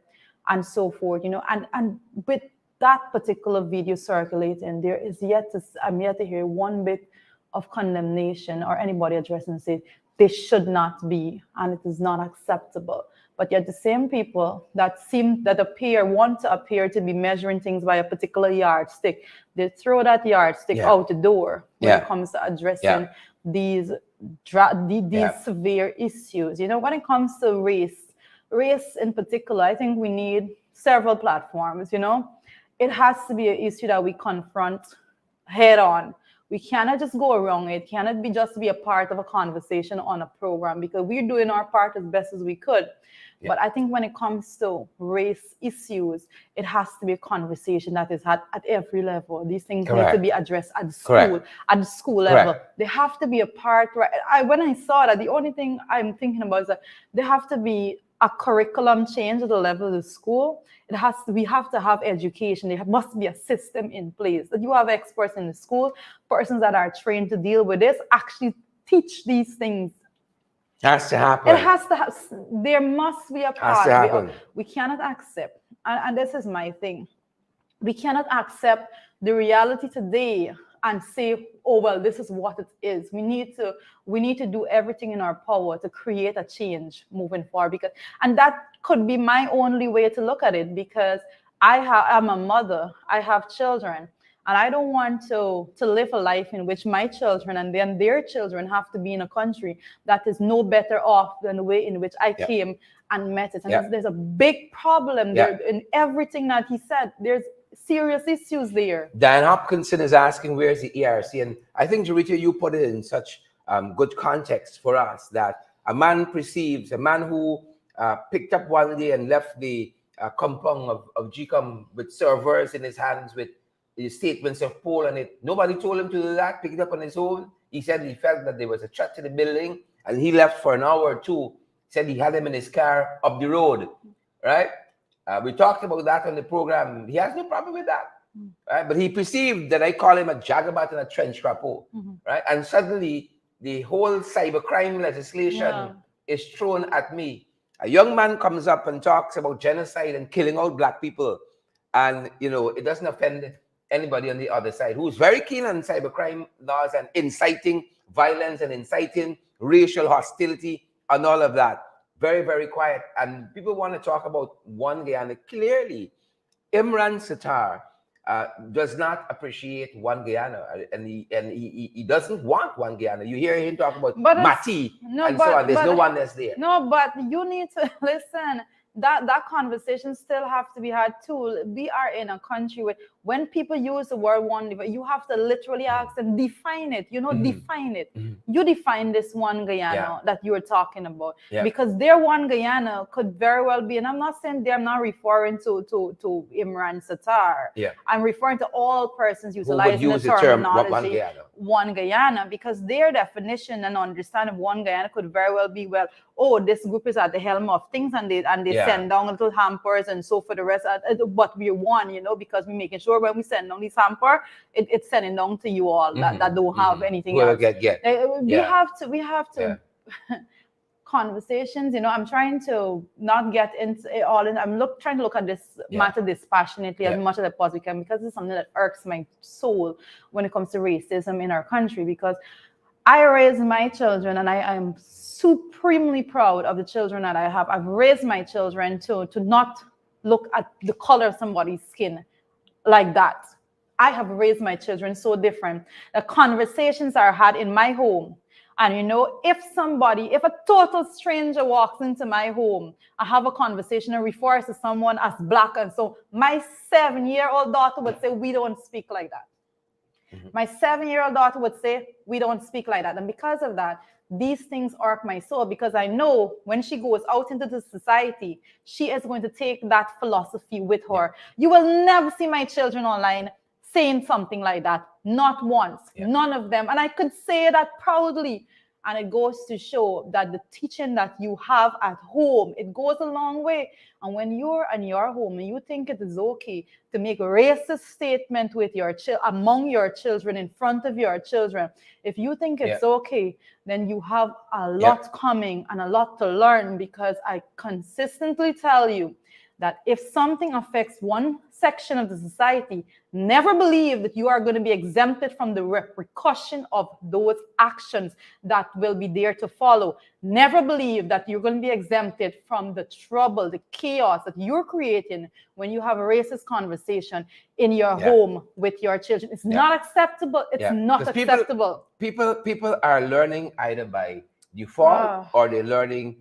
and so forth, and with that particular video circulating, I'm yet to hear one bit of condemnation or anybody addressing and say they should not be, and it is not acceptable. But yet the same people that want to appear to be measuring things by a particular yardstick, they throw that yardstick out the door when it comes to addressing these severe issues. You know, when it comes to race in particular, I think we need several platforms. You know, it has to be an issue that we confront head on. We cannot just go around it. Cannot be just be a part of a conversation on a program, because we're doing our part as best as we could. But I think when it comes to race issues, it has to be a conversation that is had at every level. These things need to be addressed at the school level. They have to be a part. When I saw that, the only thing I'm thinking about is that there have to be a curriculum change at the level of the school. We have to have education. There must be a system in place that you have experts in the school, persons that are trained to deal with this, actually teach these things. Has to happen. It has to have. There must be a part. Has to happen. We cannot accept, and this is my thing. We cannot accept the reality today and say, "Oh well, this is what it is." We need to do everything in our power to create a change moving forward. And that could be my only way to look at it, because I'm a mother. I have children. And I don't want to live a life in which my children and then their children have to be in a country that is no better off than the way in which I came and met it. And there's a big problem there in everything that he said. There's serious issues there. Dan Hopkinson is asking, where's the ERC? And I think, Jarita, you put it in such good context for us, that a man who picked up one day and left the compound of GCOM with servers in his hands with the statements of poll on it. Nobody told him to do that, pick it up on his own. He said he felt that there was a threat to the building, and he left for an hour or two. He said he had him in his car up the road, right? We talked about that on the program. He has no problem with that, right? But he perceived that I call him a jagabat and a trench crapo, right? And suddenly the whole cybercrime legislation is thrown at me. A young man comes up and talks about genocide and killing out black people, and you know, it doesn't offend anybody on the other side who's very keen on cybercrime laws and inciting violence and inciting racial hostility and all of that. Very, very quiet. And people want to talk about one Guyana. Clearly, Imran Sattar does not appreciate one Guyana, and he doesn't want one Guyana. You hear him talk about Mati and so on. There's no one that's there. No, but you need to listen. That conversation still have to be had too. We are in a country where when people use the word one, you have to literally ask them, define it. You know, define it. You define this one Guyana that you were talking about, because their one Guyana could very well be, and I'm not saying I'm not referring to Imran Sattar. I'm referring to all persons utilizing the terminology one Guyana, because their definition and understanding of one Guyana could very well be, well, oh, this group is at the helm of things, and they send down little hampers and so for the rest. But we won, you know, because we're making sure when we send down these hamper, it's sending down to you all that don't have anything else. We have to conversations. You know, I'm trying to not get into it all, and trying to look at this matter dispassionately as much as I possibly can, because it's something that irks my soul when it comes to racism in our country. Because I raise my children, and I am supremely proud of the children that I have. I've raised my children to not look at the color of somebody's skin like that. I have raised my children so different. The conversations are had in my home. And you know, if a total stranger walks into my home, I have a conversation and refers to someone as black, and so my 7-year-old daughter would say, we don't speak like that. My 7-year-old daughter would say, we don't speak like that. And because of that, these things irk my soul, because I know when she goes out into the society, she is going to take that philosophy with her. You will never see my children online saying something like that. Not once. None of them. And I could say that proudly. And it goes to show that the teaching that you have at home, it goes a long way. And when you're in your home and you think it is okay to make a racist statement with among your children, in front of your children, if you think it's okay, then you have a lot coming and a lot to learn, because I consistently tell you that if something affects one section of the society, Never believe that you are going to be exempted from the repercussion of those actions that will be there to follow. Never believe that you're going to be exempted from the trouble, the chaos that you're creating when you have a racist conversation in your home with your children. It's not acceptable. It's not acceptable. People are learning either by default or they're learning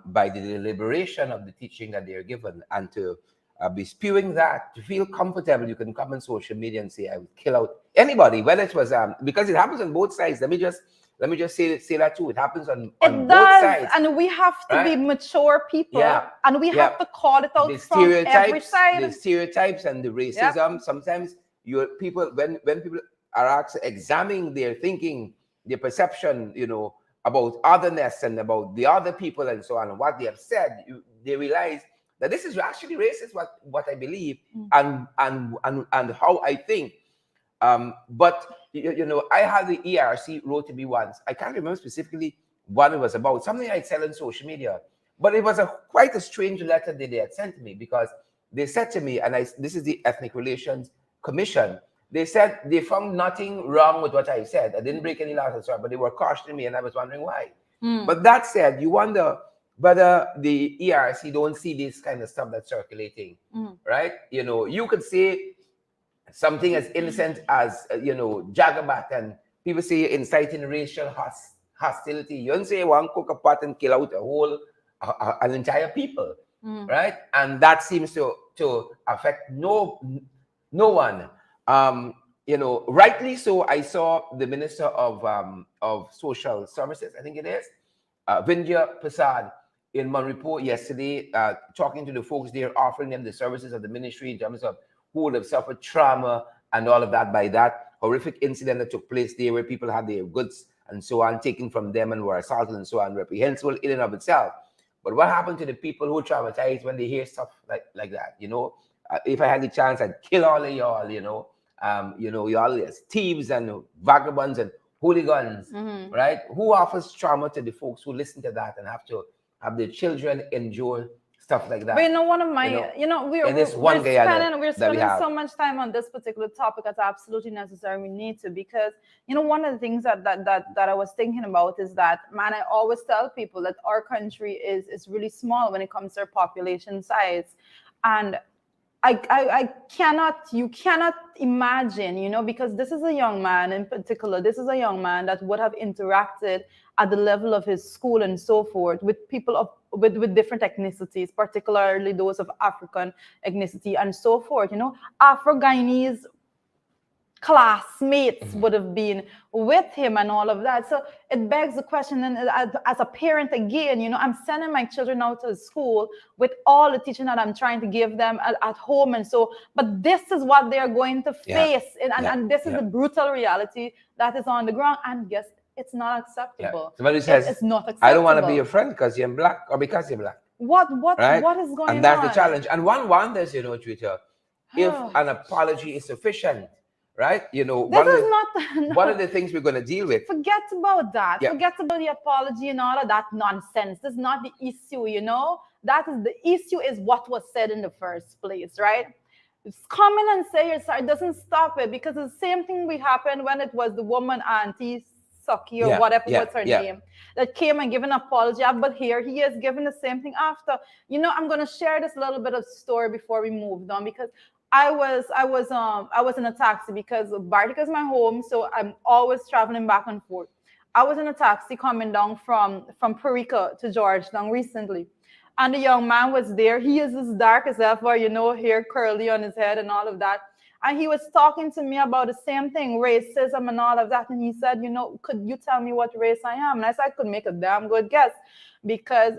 by the deliberation of the teaching that they're given, and to be spewing that, to feel comfortable, you can come on social media and say, I would kill out anybody, whether it was because it happens on both sides. Let me just say that too. It happens on both sides. And we have to be mature people, and we have to call it out from every side. The stereotypes and the racism. Sometimes people when people are asked to examine their thinking, their perception, about otherness and about the other people and so on, and what they have said, they realize that this is actually racist, what I believe, and how I think. But I had the ERC wrote to me once. I can't remember specifically what it was about. Something I said on social media, but it was quite a strange letter that they had sent to me, because they said to me, and this is the Ethnic Relations Commission. They said they found nothing wrong with what I said. I didn't break any laws and so on, but they were cautioning me, and I was wondering why. But that said, you wonder whether the ERC don't see this kind of stuff that's circulating, right? You could say something as innocent as, Jagabat, and people say inciting racial hostility. You don't say one cook a pot and kill out an entire people, right? And that seems to affect no one. Rightly so. I saw the Minister of Social Services, I think it is, Vindhya Prasad, in Manipur yesterday, talking to the folks there, offering them the services of the ministry in terms of who would have suffered trauma and all of that by that horrific incident that took place there, where people had their goods and so on taken from them and were assaulted and so on. Reprehensible in and of itself. But what happened to the people who are traumatized when they hear stuff like that? If I had the chance, I'd kill all of y'all. Y'all as thieves and vagabonds and hooligans, right? Who offers trauma to the folks who listen to that and have to have their children endure stuff like that? But one of my, we're spending so much time on this particular topic that's absolutely necessary. We need to, because one of the things that I was thinking about is that, man, I always tell people that our country is really small when it comes to our population size, and you cannot imagine, because this is a young man in particular. This is a young man that would have interacted at the level of his school and so forth with people with different ethnicities, particularly those of African ethnicity and so forth. Afro-Guyanese classmates would have been with him and all of that. So it begs the question, and as a parent again, I'm sending my children out to school with all the teaching that I'm trying to give them at home, and so, but this is what they're going to face, and this is the brutal reality that is on the ground, and guess it's not acceptable. Somebody says, it's not acceptable. I don't want to be your friend because you're black or because you're black. What right? What is going on? And that's the challenge. And one wonders, Twitter, if an apology is sufficient, right? One of the things we're going to deal with. Forget about that. Forget about the apology and all of that nonsense. That's not the issue, That is the issue is what was said in the first place, right? It's come in and say you're sorry. It doesn't stop it, because the same thing happened when it was the woman Auntie Sucky or whatever was her name that came and gave an apology. But here he is giving the same thing after. I'm going to share this little bit of story before we moved on, because I was in a taxi, because Bartik is my home, so I'm always traveling back and forth. I was in a taxi coming down from Parika to Georgetown recently, and the young man was there. He is as dark as ever, hair curly on his head and all of that. And he was talking to me about the same thing, racism and all of that. And he said, could you tell me what race I am? And I said, I could make a damn good guess, because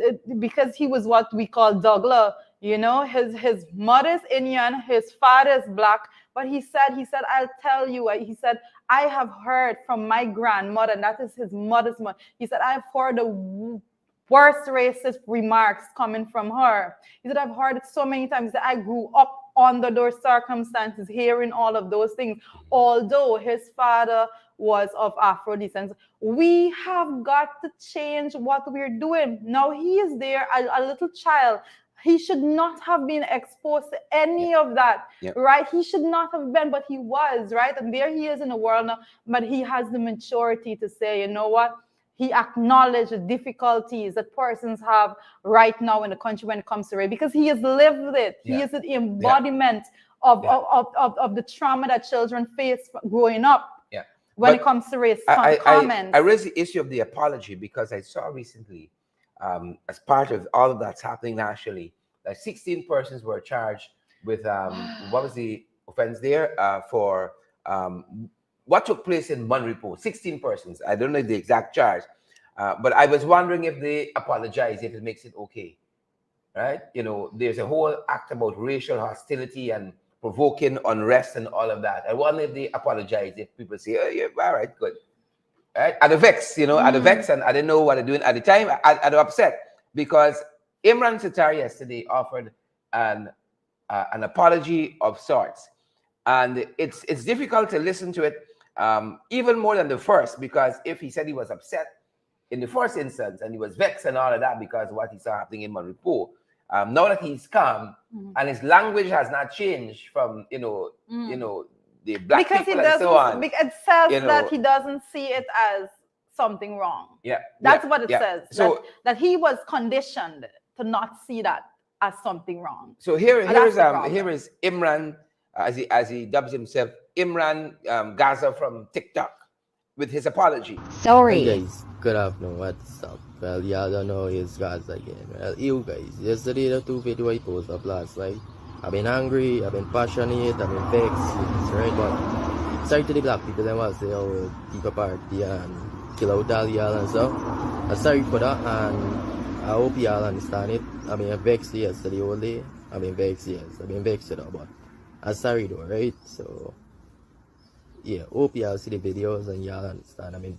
he was what we call Douglas. His mother's Indian, his father's black. But he said, I'll tell you. He said, I have heard from my grandmother, and that is his mother's mother. He said, I've heard the worst racist remarks coming from her. He said, I've heard it so many times that I grew up under those circumstances, hearing all of those things, although his father was of Afro descent. We have got to change what we're doing. Now he is there, a little child. He should not have been exposed to any of that, right? He should not have been, but he was, right? And there he is in the world now, but he has the maturity to say, you know what? He acknowledged the difficulties that persons have right now in the country when it comes to rape, because he has lived it. He is the embodiment of the trauma that children face growing up. When it comes to race comments. I raised the issue of the apology because I saw recently, as part of all of that's happening nationally, that 16 persons were charged with what was the offense there for what took place in Monrepo. 16 persons. I don't know the exact charge, but I was wondering if they apologize, if it makes it okay, right? You know, there's a whole act about racial hostility and provoking unrest and all of that. I wonder if they apologize, if people say, oh, yeah, all right, good. Right? I'd vex, you know, I'd vex, and I didn't know what they're doing at the time. I'd upset because Imran Sitar yesterday offered an apology of sorts. And it's difficult to listen to it even more than the first, because if he said he was upset in the first instance and he was vexed and all of that because of what he saw happening in Monrepo, now that he's calm and his language has not changed from, you know, the black because people and so on. Because it says that he doesn't see it as something wrong. That's what it says. So that he was conditioned to not see that as something wrong. So here is Imran, as he dubs himself, Imran Gaza from TikTok, with his apology. Sorry. Hey guys, good afternoon. What's up? Well, y'all don't know his Gaza again. Well, you guys, yesterday the 2 video I posted up last night, I've been angry, I've been passionate, I've been vexed, right? But sorry to the black people that was there, will keep apart and kill out all y'all and stuff. I'm sorry for that, and I hope y'all understand it. I mean, I vexed yesterday all day. I've been vexed, yes. I've been vexed though, but I'm sorry though, right? So, yeah, hope y'all see the videos and y'all understand. I mean,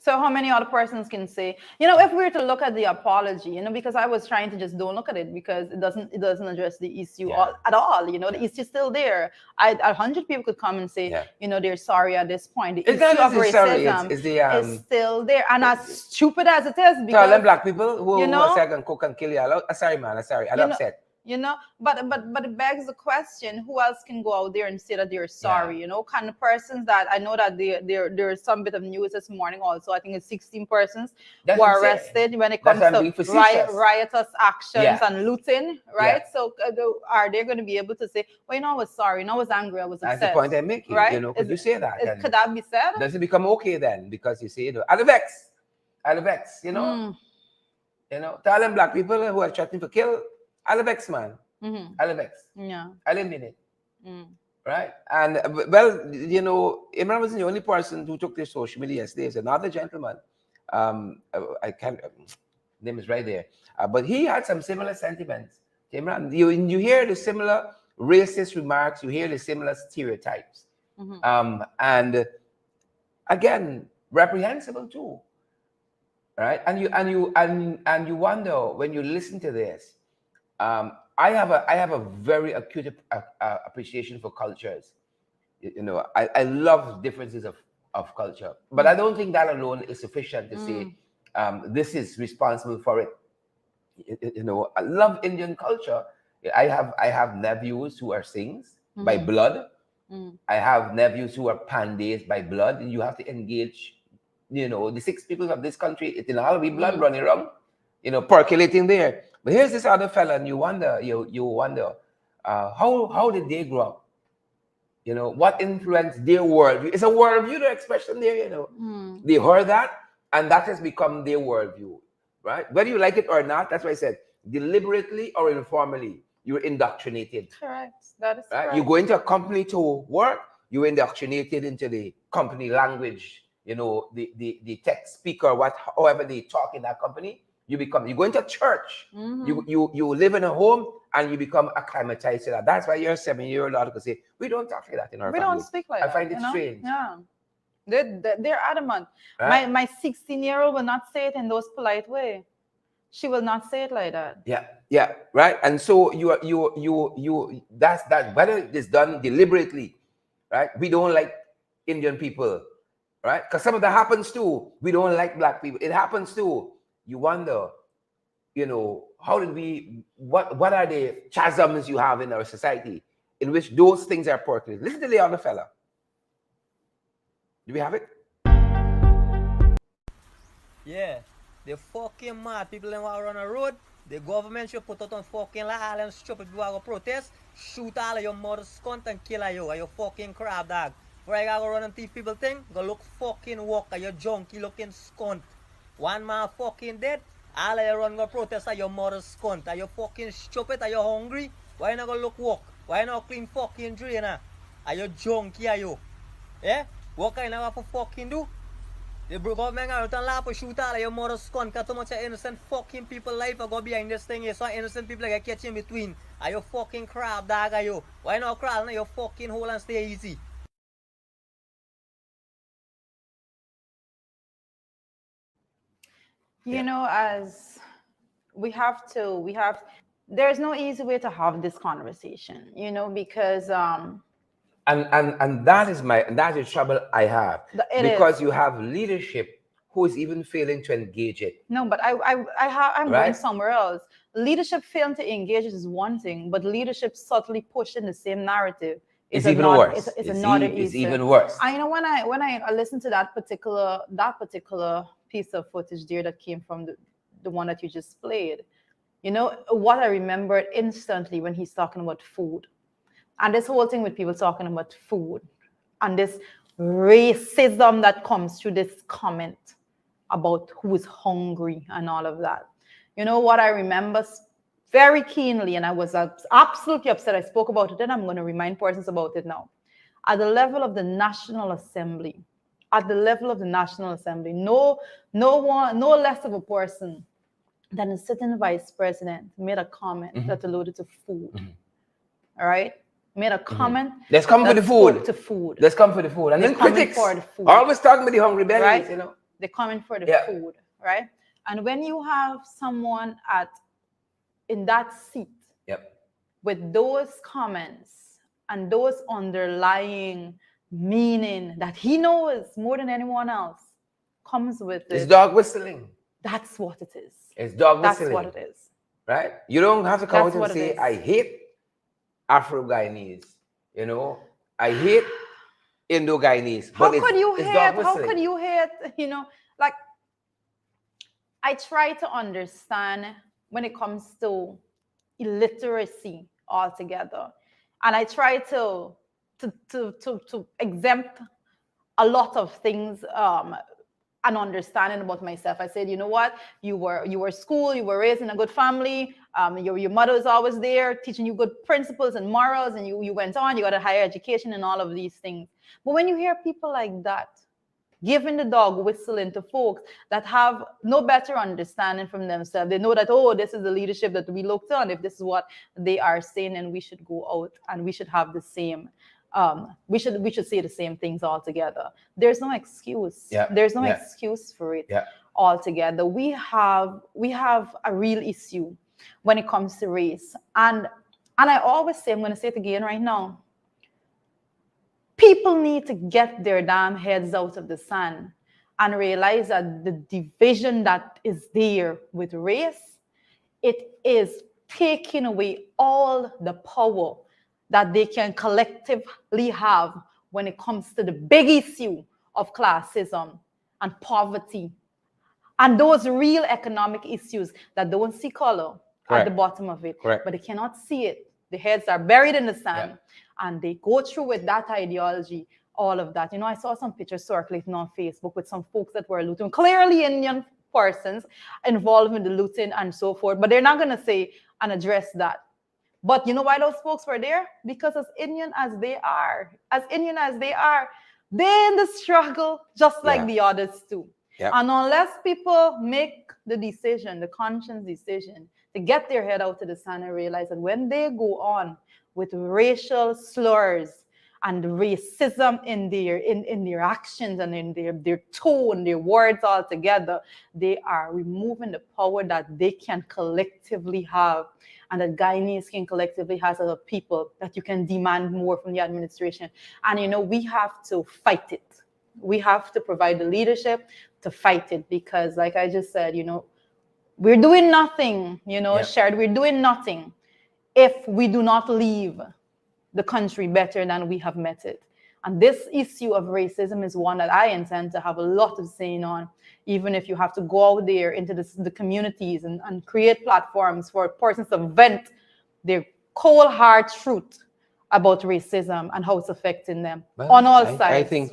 So how many other persons can say, you know, if we were to look at the apology, you know, because I was trying to just don't look at it because it doesn't address the issue at all. You know, the issue is still there. 100 people could come and say, you know, they're sorry at this point. The issue of racism is still there. And as stupid as it is, because tell them black people who are second cook and kill you. Sorry, man. I'm sorry. I'm upset. You know, but it begs the question: who else can go out there and say that they're sorry? You know, kind of persons that I know that there's some bit of news this morning. Also, I think it's 16 persons who are arrested when it comes to riotous actions and looting. Right? So, are they going to be able to say, "Well, you know, I was sorry, you know, I was angry, I was upset"? That's the point I'm making. Right? You know, could you say that? Could that be said? Does it become okay then? Because you say, you know, I'll vex. You know, you know, tell them black people who are threatening to kill. I'll vex, man. I'll vex. I'll admit it. Right? And, well, you know, Imran wasn't the only person who took this social media yesterday. There's another gentleman. I can't, name is right there. But he had some similar sentiments. Imran, you hear the similar racist remarks, you hear the similar stereotypes. And again, reprehensible too. Right? And you wonder when you listen to this. I have a very acute appreciation for cultures. You know, I love differences of culture, but I don't think that alone is sufficient to say this is responsible for it. You know, I love Indian culture. I have nephews who are Singhs by blood. I have nephews who are Pandays by blood. And you have to engage, you know, the 6 people of this country. It will all be blood running around, you know, percolating there. But here's this other fella, and you wonder, how did they grow up? You know, what influenced their worldview? It's a worldview, the expression there, you know. They heard that, and that has become their worldview, right? Whether you like it or not, that's why I said, deliberately or informally, you're indoctrinated. Correct. That is right? correct. You go into a company to work, you're indoctrinated into the company language, you know, the tech speaker, however they talk in that company. You go into church, you live in a home, and you become acclimatized to that. That's why your 7-year-old daughter could say, we don't talk like that in our family. We don't speak like that. I find it strange. Yeah. They're adamant. Right? My 16-year-old will not say it in those polite way. She will not say it like that. Yeah, right. And so that's that. Whether it's done deliberately, right? We don't like Indian people, right? Because some of that happens too. We don't like black people. It happens too. You wonder, how did we, what are the chasms you have in our society in which those things are percolating? Listen to the other fella. Do we have it? Yeah, the fucking mad people that want to run a road. The government should put out on fucking law and stupid people who go protest, shoot all of your mother's cunt and kill you. Are you fucking crab dog? Before I go run and thief people thing, go look fucking walk. Are you junkie looking scunt? One man fucking dead. All of you run go protest at your mother's cunt. Are you fucking stupid? Are you hungry? Why not go look walk? Why not clean fucking drainer? Are you junkie? Are you? Eh? What kind of have to fucking do? The government are return laugh for shoot all of your mother's cunt. Cause too much innocent fucking people life are go behind this thing. You saw innocent people get catch in between. Are you fucking crab dog? Are you? Why not crawl in your fucking hole and stay easy? As there's no easy way to have this conversation, because And that is the trouble I have, because you have leadership who is even failing to engage it. No, but I'm Right? going somewhere else. Leadership failing to engage is one thing, but leadership subtly pushing the same narrative is It's even worse. It's another It's issue. even worse. When I listened to that particular piece of footage there that came from the one that you just played, what I remembered instantly when he's talking about food. And this whole thing with people talking about food and this racism that comes through this comment about who is hungry and all of that. What I remember very keenly, and I was absolutely upset. I spoke about it, and I'm going to remind persons about it now. At the level of the National Assembly, no less of a person than a sitting vice president made a comment that alluded to food. All right? Made a comment. Let's come for the food. To food. Let's come for the food. And then critics for the food. always talking about the hungry bellies, right? They're coming for the food, right? And when you have someone in that seat with those comments and those underlying meaning that he knows more than anyone else comes with it. It's dog whistling. That's what it is. It's dog whistling. That's what it is. Right? You don't have to come out and say, I hate Afro-Guyanese. I hate Indo-Guyanese. How could you hate, like, I try to understand when it comes to illiteracy altogether. And I try to exempt a lot of things and understanding about myself. I said, you know what? You were school, you were raised in a good family. Your mother was always there teaching you good principles and morals, and you went on, you got a higher education and all of these things. But when you hear people like that giving the dog whistling to folks that have no better understanding from themselves, they know that, this is the leadership that we looked on. If this is what they are saying, and we should go out and we should have the same. We should say the same things altogether. There's no excuse. There's no excuse for it altogether. We have a real issue when it comes to race, and I always say, I'm going to say it again right now. People need to get their damn heads out of the sand and realize that the division that is there with race, it is taking away all the power that they can collectively have when it comes to the big issue of classism and poverty and those real economic issues that don't see color at the bottom of it. But they cannot see it. The heads are buried in the sand. And they go through with that ideology, all of that. I saw some pictures circulating on Facebook with some folks that were looting, clearly Indian persons involved in the looting and so forth. But they're not going to say and address that. But you know why those folks were there? Because as Indian as they are, they're in the struggle just like the others too. And unless people make the decision, the conscious decision, to get their head out of the sand and realize that when they go on with racial slurs and racism in their actions and in their tone, their words altogether, they are removing the power that they can collectively have, and that Guyanese can collectively have as a people, that you can demand more from the administration. And we have to fight it. We have to provide the leadership to fight it, because like I just said, we're doing nothing, Yeah. shared, we're doing nothing if we do not leave the country better than we have met it. And this issue of racism is one that I intend to have a lot of saying on, even if you have to go out there into the communities and create platforms for persons to vent their cold hard truth about racism and how it's affecting them on all sides. I think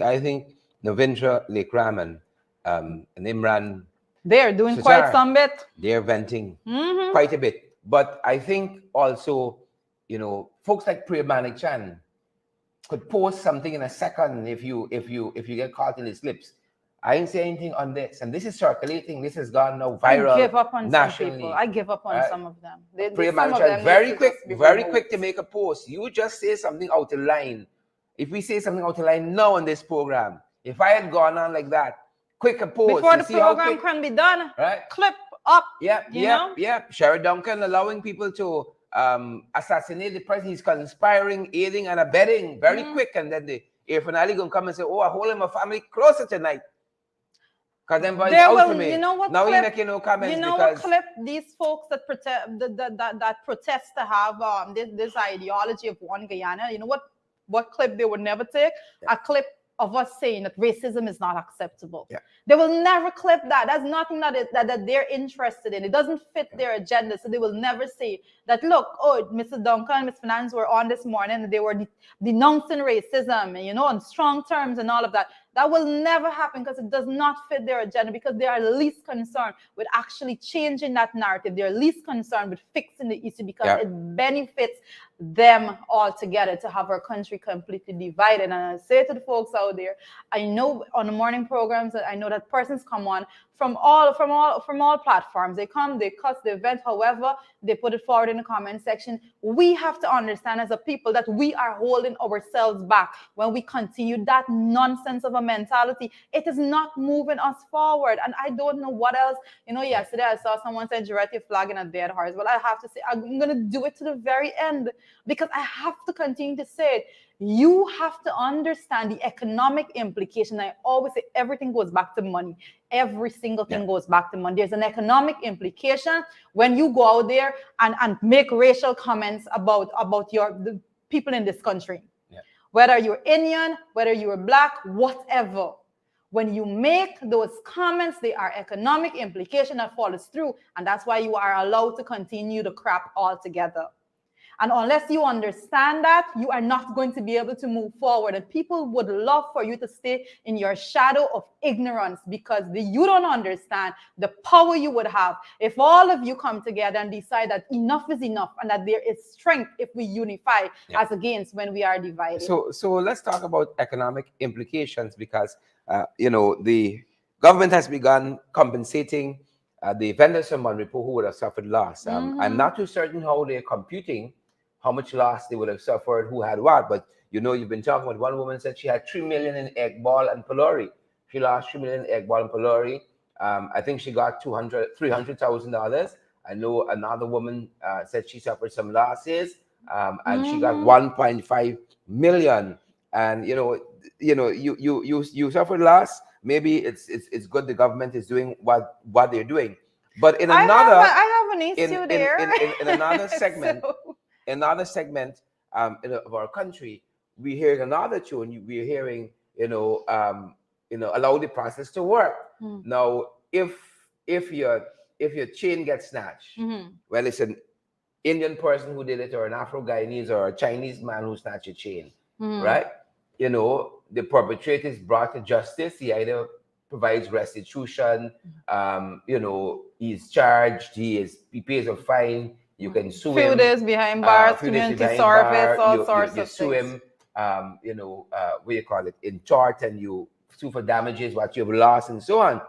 Navindra Lekram and Imran They're doing quite Sutar, some bit. they're venting quite a bit. But I think also, folks like Priya Manik Chan could post something in a second if you get caught in his lips. I didn't say anything on this, and this is circulating. This has gone now viral. I give up on nationally. some people. I give up on some of them. Priya Some of Manik them Chan, very need to quick, just be very removed. quick to make a post. You just say something out of line. If we say something out of line now on this program, if I had gone on like that, quick a post. Before you the see how program quick, can be done, right? clip up. Yep. Sherry Duncan allowing people to assassinate the president. He's conspiring, aiding, and abetting very quick. And then the Air finale gonna come and say, "Oh, I hold him a family closer tonight." Because them boys out for me. You know what? Now clip, he making no comments what because clip these folks that protest to have this ideology of one Guyana. You know what clip they would never take? Yeah. A clip of us saying that racism is not acceptable. Yeah. They will never clip that. That's nothing that they're interested in. It doesn't fit their agenda. So they will never say that, look, oh, Mr. Duncan and Ms. Finance were on this morning and they were denouncing racism, on strong terms and all of that. That will never happen because it does not fit their agenda, because they are least concerned with actually changing that narrative. They're least concerned with fixing the issue because it benefits them altogether to have our country completely divided. And I say to the folks out there, I know on the morning programs that I know that persons come on from all platforms. They come, they cuss, they vent, however, they put it forward in the comment section. We have to understand as a people that we are holding ourselves back when we continue that nonsense of a mentality. It is not moving us forward. And I don't know what else. Yesterday I saw someone say Giretti flagging a dead horse. Well, I have to say, I'm going to do it to the very end, because I have to continue to say it. You have to understand the economic implication. I always say everything goes back to money. Every single thing goes back to money. There's an economic implication when you go out there and make racial comments about the people in this country. Yeah. Whether you're Indian, whether you're black, whatever. When you make those comments, they are economic implication that follows through. And that's why you are allowed to continue the crap altogether. And unless you understand that, you are not going to be able to move forward. And people would love for you to stay in your shadow of ignorance, because you don't understand the power you would have if all of you come together and decide that enough is enough and that there is strength if we unify as against when we are divided. So let's talk about economic implications, because, the government has begun compensating the vendors from Monrepo who would have suffered loss. I'm not too certain how they're computing how much loss they would have suffered, who had what. But, you've been talking about one woman said she had 3 million in egg ball and pylori. She lost 3 million in egg ball and pylori. I think she got $300,000. I know another woman said she suffered some losses, and she got 1.5 million. And, you suffered loss. Maybe it's good the government is doing what they're doing. But in another, I have an issue there. In another segment, another segment of our country, we're hearing another tune. We're hearing, allow the process to work. Now, if your chain gets snatched, well, it's an Indian person who did it, or an Afro-Guyanese, or a Chinese man who snatched a chain, right? The perpetrator is brought to justice. He either provides restitution, he's charged, he pays a fine. You can sue him. Few days behind bars, community service, all sorts of things. You sue him, what do you call it, in tort, and you sue for damages, what you have lost, and so on.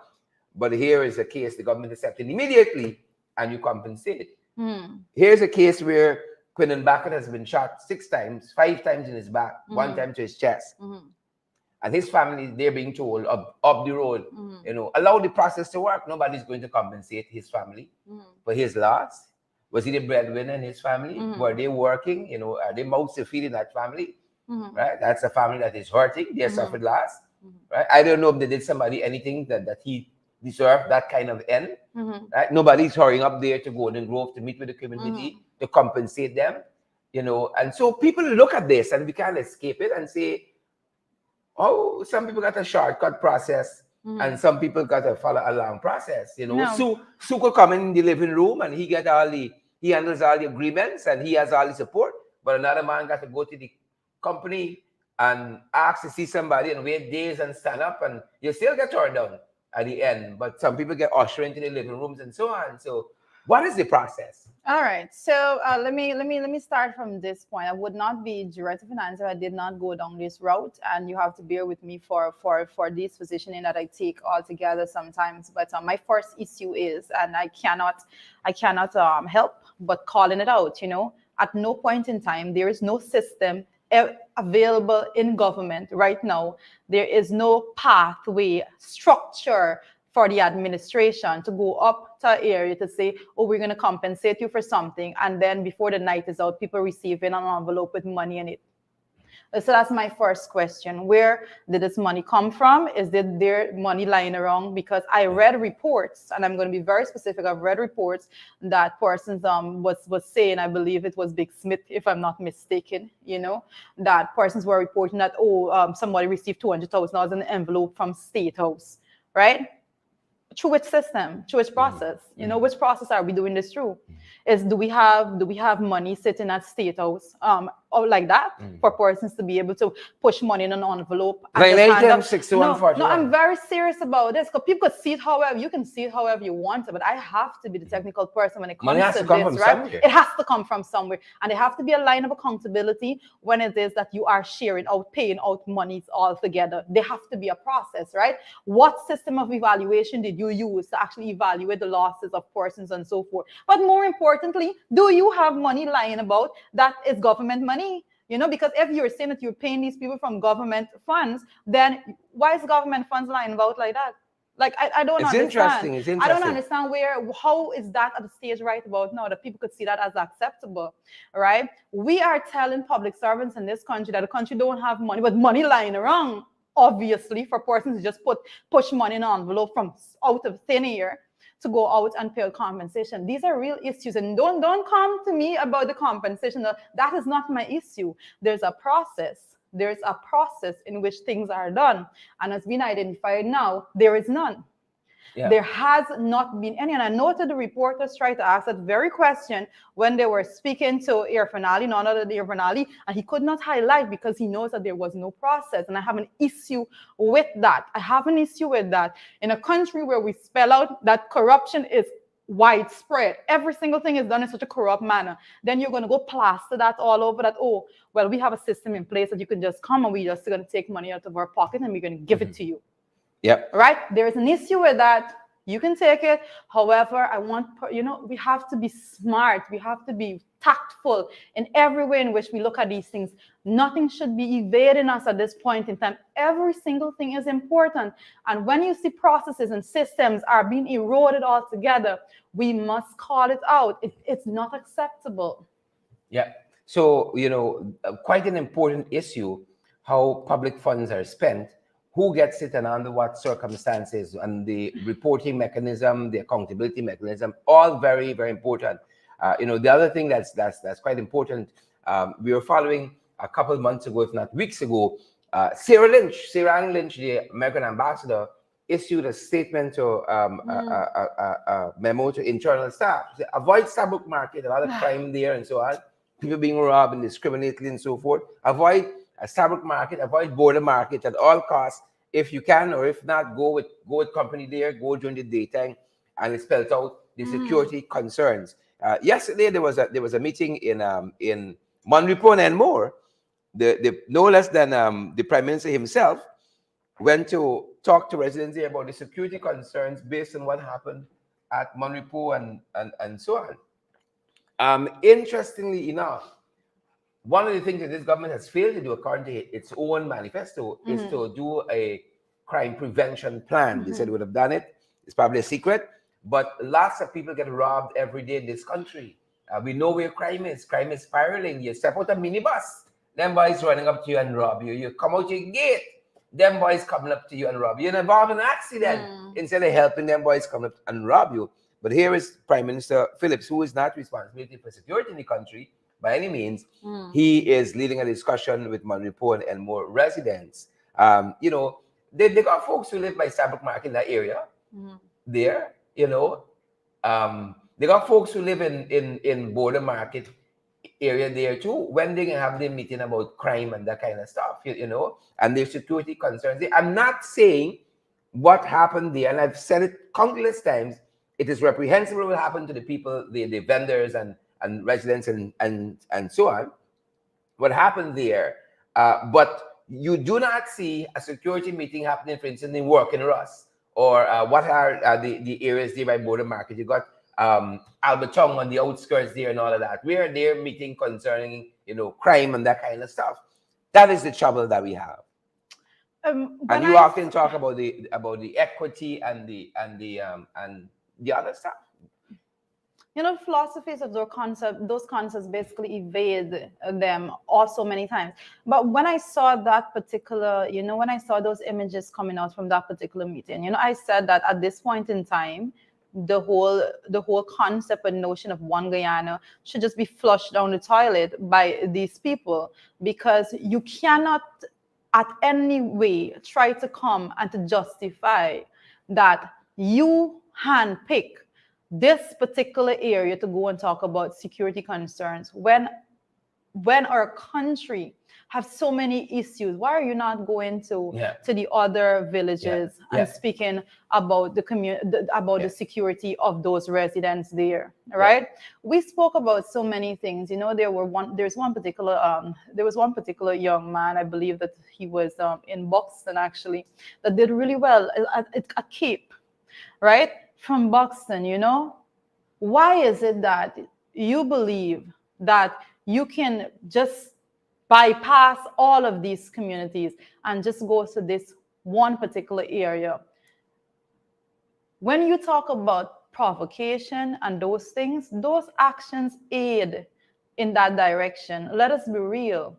But here is a case the government accepted immediately, and you compensate. Here's a case where Quinnen Backett has been shot 6 times, 5 times in his back, 1 time to his chest. And his family, they're being told up the road, allow the process to work. Nobody's going to compensate his family for his loss. Was he the breadwinner in his family? Were they working? Are they mouths to feed in that family? Right? That's a family that is hurting. They suffered loss. Right? I don't know if they did somebody anything that he deserve that kind of end. Right? Nobody's hurrying up there to Golden Grove to meet with the community to compensate them, and so people look at this and we can't escape it and say, oh, some people got a shortcut process and some people got to follow a long process. No. Sue could come in the living room and he handles all the agreements and he has all the support, but another man got to go to the company and ask to see somebody and wait days and stand up, and you still get turned down at the end. But some people get ushered into the living rooms and so on. So what is the process? All right. So let me start from this point. I would not be director of finance if I did not go down this route, and you have to bear with me for this positioning that I take altogether sometimes. But my first issue is, and I cannot help but calling it out. At no point in time there is no system available in government right now. There is no pathway structure for the administration to go up to an area to say, oh, we're going to compensate you for something, and then before the night is out, people receiving an envelope with money in it. So that's my first question. Where did this money come from? Is there money lying around? Because I read reports, and I'm going to be very specific. I've read reports that persons was saying, I believe it was Big Smith, if I'm not mistaken, that persons were reporting that, somebody received $200,000 in an envelope from State House, right? Through which system? Through which process? Which process are we doing this through? Do we have money sitting at State House, or like that, for persons to be able to push money in an envelope? Like No, I'm very serious about this, because people could see it however you can see it however you want to, but I have to be the technical person when it comes to this, right? Somewhere. It has to come from somewhere, and there have to be a line of accountability when it is that you are sharing out, paying out monies all together. There have to be a process, right? What system of evaluation did you use to actually evaluate the losses of persons and so forth? But more importantly, do you have money lying about that is government money? Because if you're saying that you're paying these people from government funds, then why is government funds lying about like that? Like, I don't understand. It's interesting. I don't understand how is that at the stage right about now that people could see that as acceptable, right? We are telling public servants in this country that the country don't have money, but money lying around, obviously, for persons to just push money in an envelope from out of thin air to go out and pay compensation. These are real issues, and don't come to me about the compensation. That is not my issue. There's a process. There's a process in which things are done, and as being identified now, there is none. Yeah. There has not been any, and I noted the reporters tried to ask that very question when they were speaking to Irfanali, none other than Irfanali, and he could not highlight because he knows that there was no process, and I have an issue with that. I have an issue with that. In a country where we spell out that corruption is widespread, every single thing is done in such a corrupt manner, then you're going to go plaster that all over that, oh, well, we have a system in place that you can just come and we're just going to take money out of our pocket and we're going to give it to you. Yep. Right? There is an issue with that. You can take it. However, we have to be smart. We have to be tactful in every way in which we look at these things. Nothing should be evading us at this point in time. Every single thing is important. And when you see processes and systems are being eroded altogether, we must call it out. It's not acceptable. Yeah. So, quite an important issue, how public funds are spent, who gets it and under what circumstances, and the reporting mechanism, the accountability mechanism, all very, very important. The other thing that's quite important, we were following a couple of months ago, if not weeks ago, Sarah Lynch, the American ambassador, issued a statement to a memo to internal staff. Avoid Starbucks market, a lot of crime there and so on, people being robbed and discriminated and so forth. Avoid a Starbucks market, avoid border market at all costs. If you can, or if not, go with company there, go during the daytime, and it spells out the security concerns. Yesterday there was a meeting in Monrepo and more. The no less than the Prime Minister himself went to talk to residents there about the security concerns based on what happened at Monrepo and so on. Interestingly enough, one of the things that this government has failed to do, according to its own manifesto, is to do a crime prevention plan. They said they would have done it. It's probably a secret, but lots of people get robbed every day in this country. We know where crime is. Crime is spiraling. You step out a minibus, them boys running up to you and rob you. You come out your gate, them boys coming up to you and rob you. You're involved in an accident instead of helping them boys come up and rob you. But here is Prime Minister Phillips, who is not responsible for security in the country by any means. He is leading a discussion with Manipur and more residents. You know, they got folks who live by Starbuck Market in that area there, you know. They got folks who live in border market area there too, when they can have their meeting about crime and that kind of stuff, you know, and their security concerns. I'm not saying what happened there, and I've said it countless times, it is reprehensible what happened to the people, the vendors and residents and so on, what happened there. But you do not see a security meeting happening, for instance, in Working Russ, or what are the areas there by border market. You got Albertong on the outskirts there and all of that, where they're meeting concerning, you know, crime and that kind of stuff. That is the trouble that we have. And you often talk about the equity and the other stuff. You know, philosophies of those concepts basically evade them also many times. But when I saw that particular, you know, when I saw those images coming out from that particular meeting, you know, I said that at this point in time, the whole concept and notion of one Guyana should just be flushed down the toilet by these people, because you cannot at any way try to come and to justify that you handpick this particular area to go and talk about security concerns when our country have so many issues. Why are you not going to the other villages and speaking about the security of those residents there, right? We spoke about so many things. You know, there was one particular young man, I believe that he was in Buxton actually, that did really well at Cape, right? From Buxton, you know. Why is it that you believe that you can just bypass all of these communities and just go to this one particular area? When you talk about provocation and those things, those actions aid in that direction. Let us be real.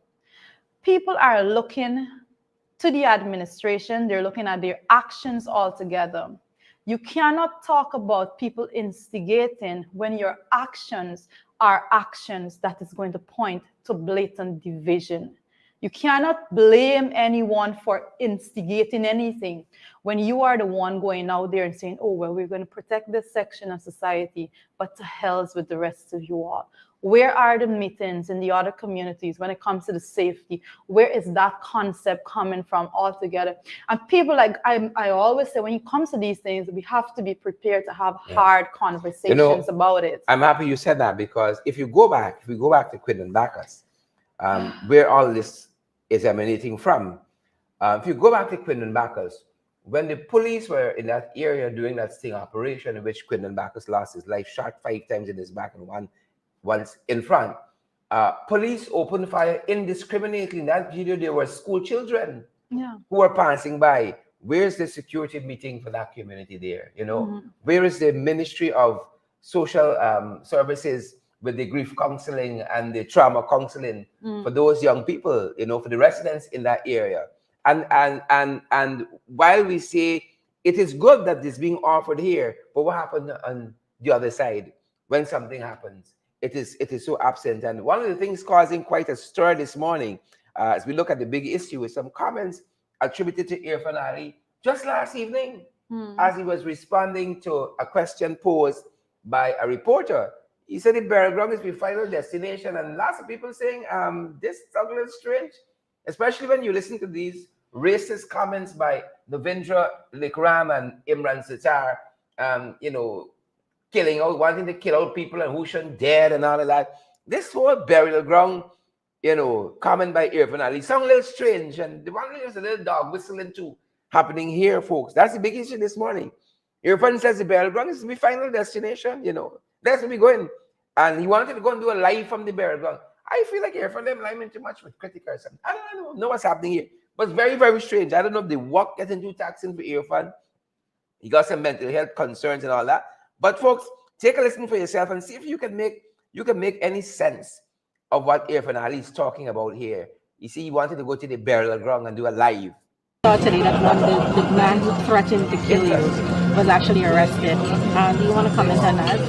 People are looking to the administration, they're looking at their actions altogether. You cannot talk about people instigating when your actions are actions that is going to point to blatant division. You cannot blame anyone for instigating anything when you are the one going out there and saying, oh, well, we're going to protect this section of society, but to hells with the rest of you all. Where are the meetings in the other communities when it comes to the safety? Where is that concept coming from altogether? And people, like I always say, when it comes to these things, we have to be prepared to have hard conversations about it. I'm happy you said that, because if we go back to Quinn Bacchus, where all this is emanating from, if you go back to Quinn Bacchus, when the police were in that area doing that sting operation in which Quinn Bacchus lost his life, shot 5 times in his back and once in front, police opened fire indiscriminately. In that video, there were school children who were passing by. Where's the security meeting for that community there? You know, where is the Ministry of Social Services with the grief counseling and the trauma counseling for those young people, you know, for the residents in that area? And while we say it is good that this being offered here, but what happened on the other side when something happens? It is so absent. And one of the things causing quite a stir this morning, as we look at the big issue, is some comments attributed to Irfan Ali just last evening, as he was responding to a question posed by a reporter. He said the burial ground is the final destination, and lots of people saying this is a little strange, especially when you listen to these racist comments by Navindra Likram and Imran Sitar, you know, wanting to kill out people and who shouldn't dead and all of that. This whole burial ground, you know, comment by Irfan Ali sound a little strange, and the one is a little dog whistling too happening here, folks. That's the big issue this morning. Irfan says the burial ground is my final destination, you know. That's where we're going. And he wanted to go and do a live from the burial ground. I feel like Irfan them lying too much with critics or something. I don't know what's happening here. But it's very, very strange. I don't know if the work getting too taxing for Irfan. He got some mental health concerns and all that. But folks, take a listen for yourself and see if you can make any sense of what Irfan Ali is talking about here. You see, he wanted to go to the burial ground and do a live Saw today that the man who threatened to kill you was actually arrested. Do you want to comment on that?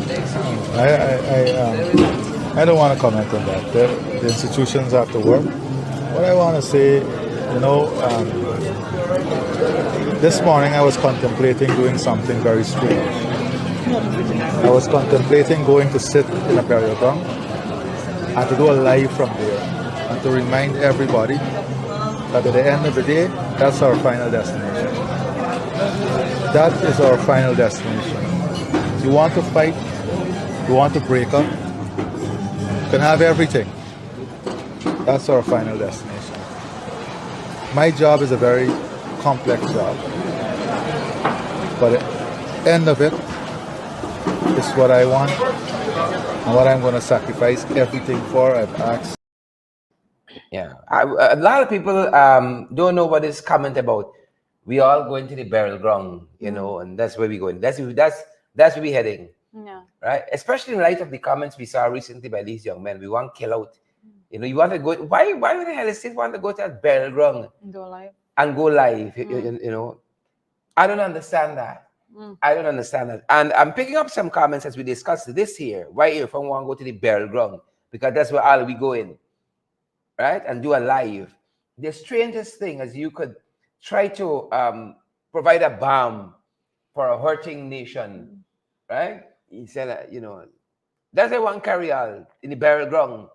I don't want to comment on that. The institutions have to work. What I want to say, this morning I was contemplating doing something very strange. I was contemplating going to sit in a burial ground and to do a live from there and to remind everybody that at the end of the day, that's our final destination. That is our final destination. You want to fight, you want to break up, you can have everything. That's our final destination. My job is a very complex job. But at the end of it, it's what I want and what I'm going to sacrifice everything for. I've asked. Yeah, a lot of people don't know what this comment about. We all going to the burial ground, and that's where we're going. That's where we're heading. Yeah. Right? Especially in light of the comments we saw recently by these young men. We want to kill out. You want to go. Why the hell is it want to go to that burial ground Go live. and go live? I don't understand that. I don't understand that. And I'm picking up some comments as we discussed this here. Why if I want to go to the burial ground? Because that's where all we going. Right? And do a live. The strangest thing is you could try to provide a balm for a hurting nation. Right? He said, that's why one carry on in the burial ground.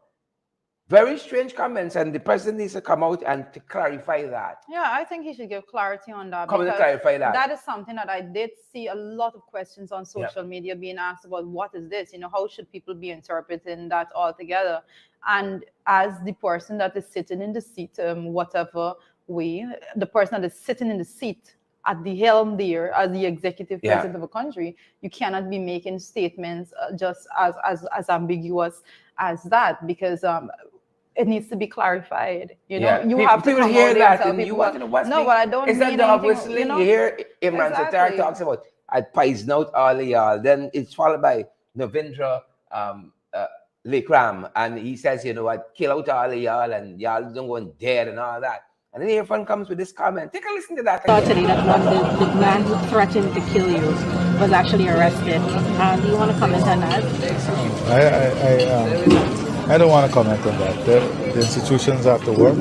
Very strange comments, and the president needs to come out and to clarify that. Yeah, I think he should give clarity on that. Come and clarify that. That is something that I did see a lot of questions on social media being asked about. What is this? How should people be interpreting that altogether? And as the person that is sitting in the seat, whatever way, the person that is sitting in the seat at the helm there as the executive president of a country, you cannot be making statements just as ambiguous as that, because it needs to be clarified. You have to hear that, and you want to know what's no, but I don't. Is that dog whistling? You hear Imran Exactly. Sattar talks about I poison out all of y'all. Then it's followed by Navindra Lekram, and he says, I kill out all of y'all, and y'all don't go dead and all that. And then everyone comes with this comment. Take a listen to that. Saw today that the man who threatened to kill you was actually arrested. Do you want to comment on that? I don't want to comment on that. The institutions have to work.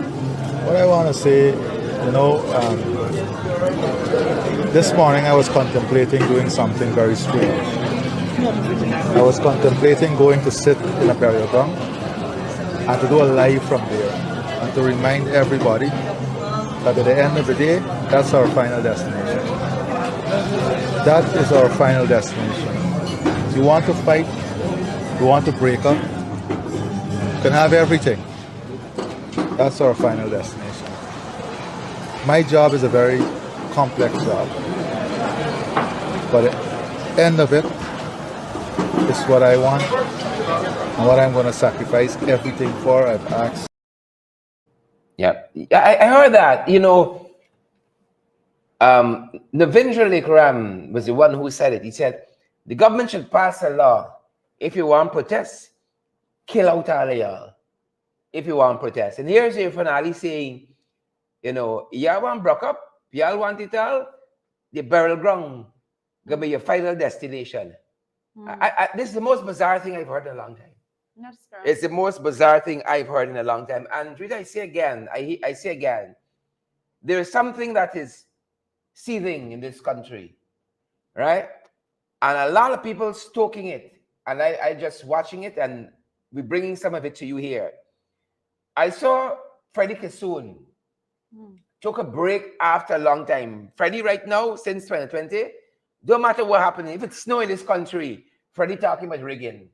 What I want to say, this morning I was contemplating doing something very strange. I was contemplating going to sit in a burial ground and to do a live from there and to remind everybody that at the end of the day, that's our final destination. That is our final destination. You want to fight, you want to break up, you can have everything. That's our final destination. My job is a very complex job. But at the end of it, it's what I want and what I'm going to sacrifice everything for. I've asked. Yeah, I heard that. Navindra Lekram was the one who said it. He said, the government should pass a law. If you want protests, kill out all of y'all. If you want protests. And here's Irfan Ali saying, y'all want broke up, y'all want it all, the burial ground gonna be your final destination. This is the most bizarre thing I've heard in a long time. That's correct. It's the most bizarre thing I've heard in a long time. And Rita, I say again, there is something that is seething in this country, right? And a lot of people stoking it. And I just watching it, and we're bringing some of it to you here. I saw Freddie Kissoon took a break after a long time. Freddie right now, since 2020, don't matter what happened, if it's snow in this country, Freddie talking about rigging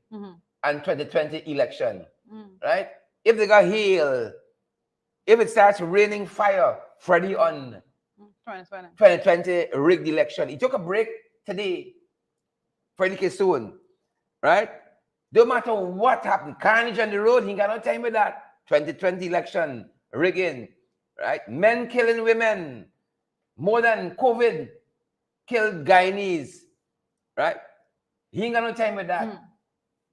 and 2020 election, right? If they got healed, if it starts raining fire, Freddie on 2020 rigged election. He took a break today, Freddie Kissoon, right? Don't matter what happened, carnage on the road, he ain't got no time with that. 2020 election, rigging, right? Men killing women, more than COVID killed Guyanese, right? He ain't got no time with that.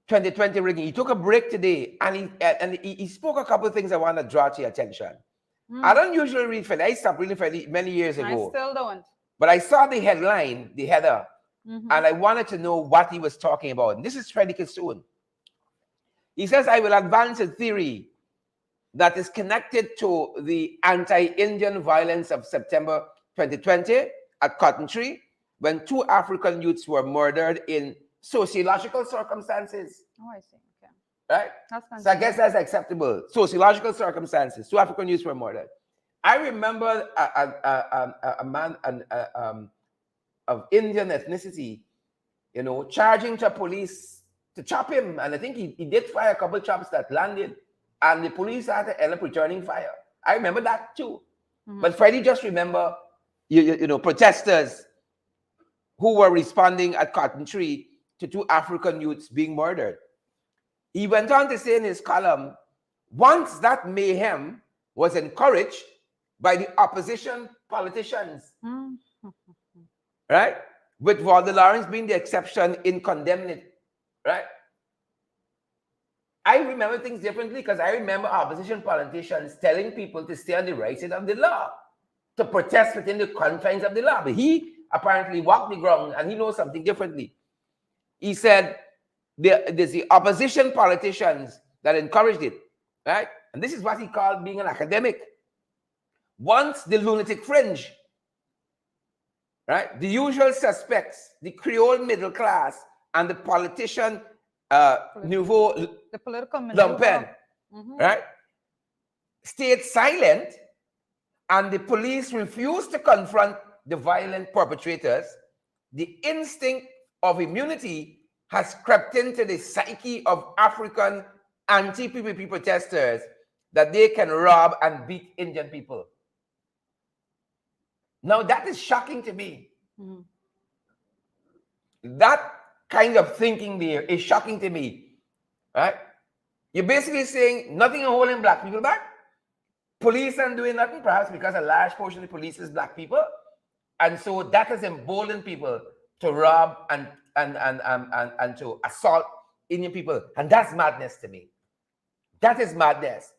2020 rigging. He took a break today, and he spoke a couple of things I want to draw to your attention. I don't usually read Freddie. I stopped reading Freddie many years I ago. still don't. But I saw the headline, the header, Mhm. and I wanted to know what he was talking about. And this is Freddie Kissoon. He says, I will advance a theory that is connected to the anti-Indian violence of September 2020 at Cotton Tree, when 2 African youths were murdered in sociological circumstances. Oh, I see. Okay. Right? That's So I guess that's acceptable. Sociological circumstances. 2 African youths were murdered. I remember a man of Indian ethnicity, you know, charging to police to chop him. And I think he did fire a couple chops that landed. And the police had to end up returning fire. I remember that too. But Freddie just remember, you know, protesters who were responding at Cotton Tree to 2 African youths being murdered. He went on to say in his column, once that mayhem was encouraged by the opposition politicians, right? With Walter Lawrence being the exception in condemning it, right? I remember things differently because I remember opposition politicians telling people to stay on the right side of the law, to protest within the confines of the law. But he apparently walked the ground and he knows something differently. He said there's the opposition politicians that encouraged it, right? And this is what he called being an academic. Once the lunatic fringe, right? The usual suspects, the Creole middle class and the politician nouveau the political lumpen, right? Stayed silent, and the police refused to confront the violent perpetrators. The instinct of immunity has crept into the psyche of African anti-PPP protesters that they can rob and beat Indian people. Now that is shocking to me. That kind of thinking there is shocking to me, right? You're basically saying nothing is holding black people back. Police aren't doing nothing, perhaps because a large portion of the police is black people. And so that has emboldened people to rob and to assault Indian people. And that's madness to me. That is madness.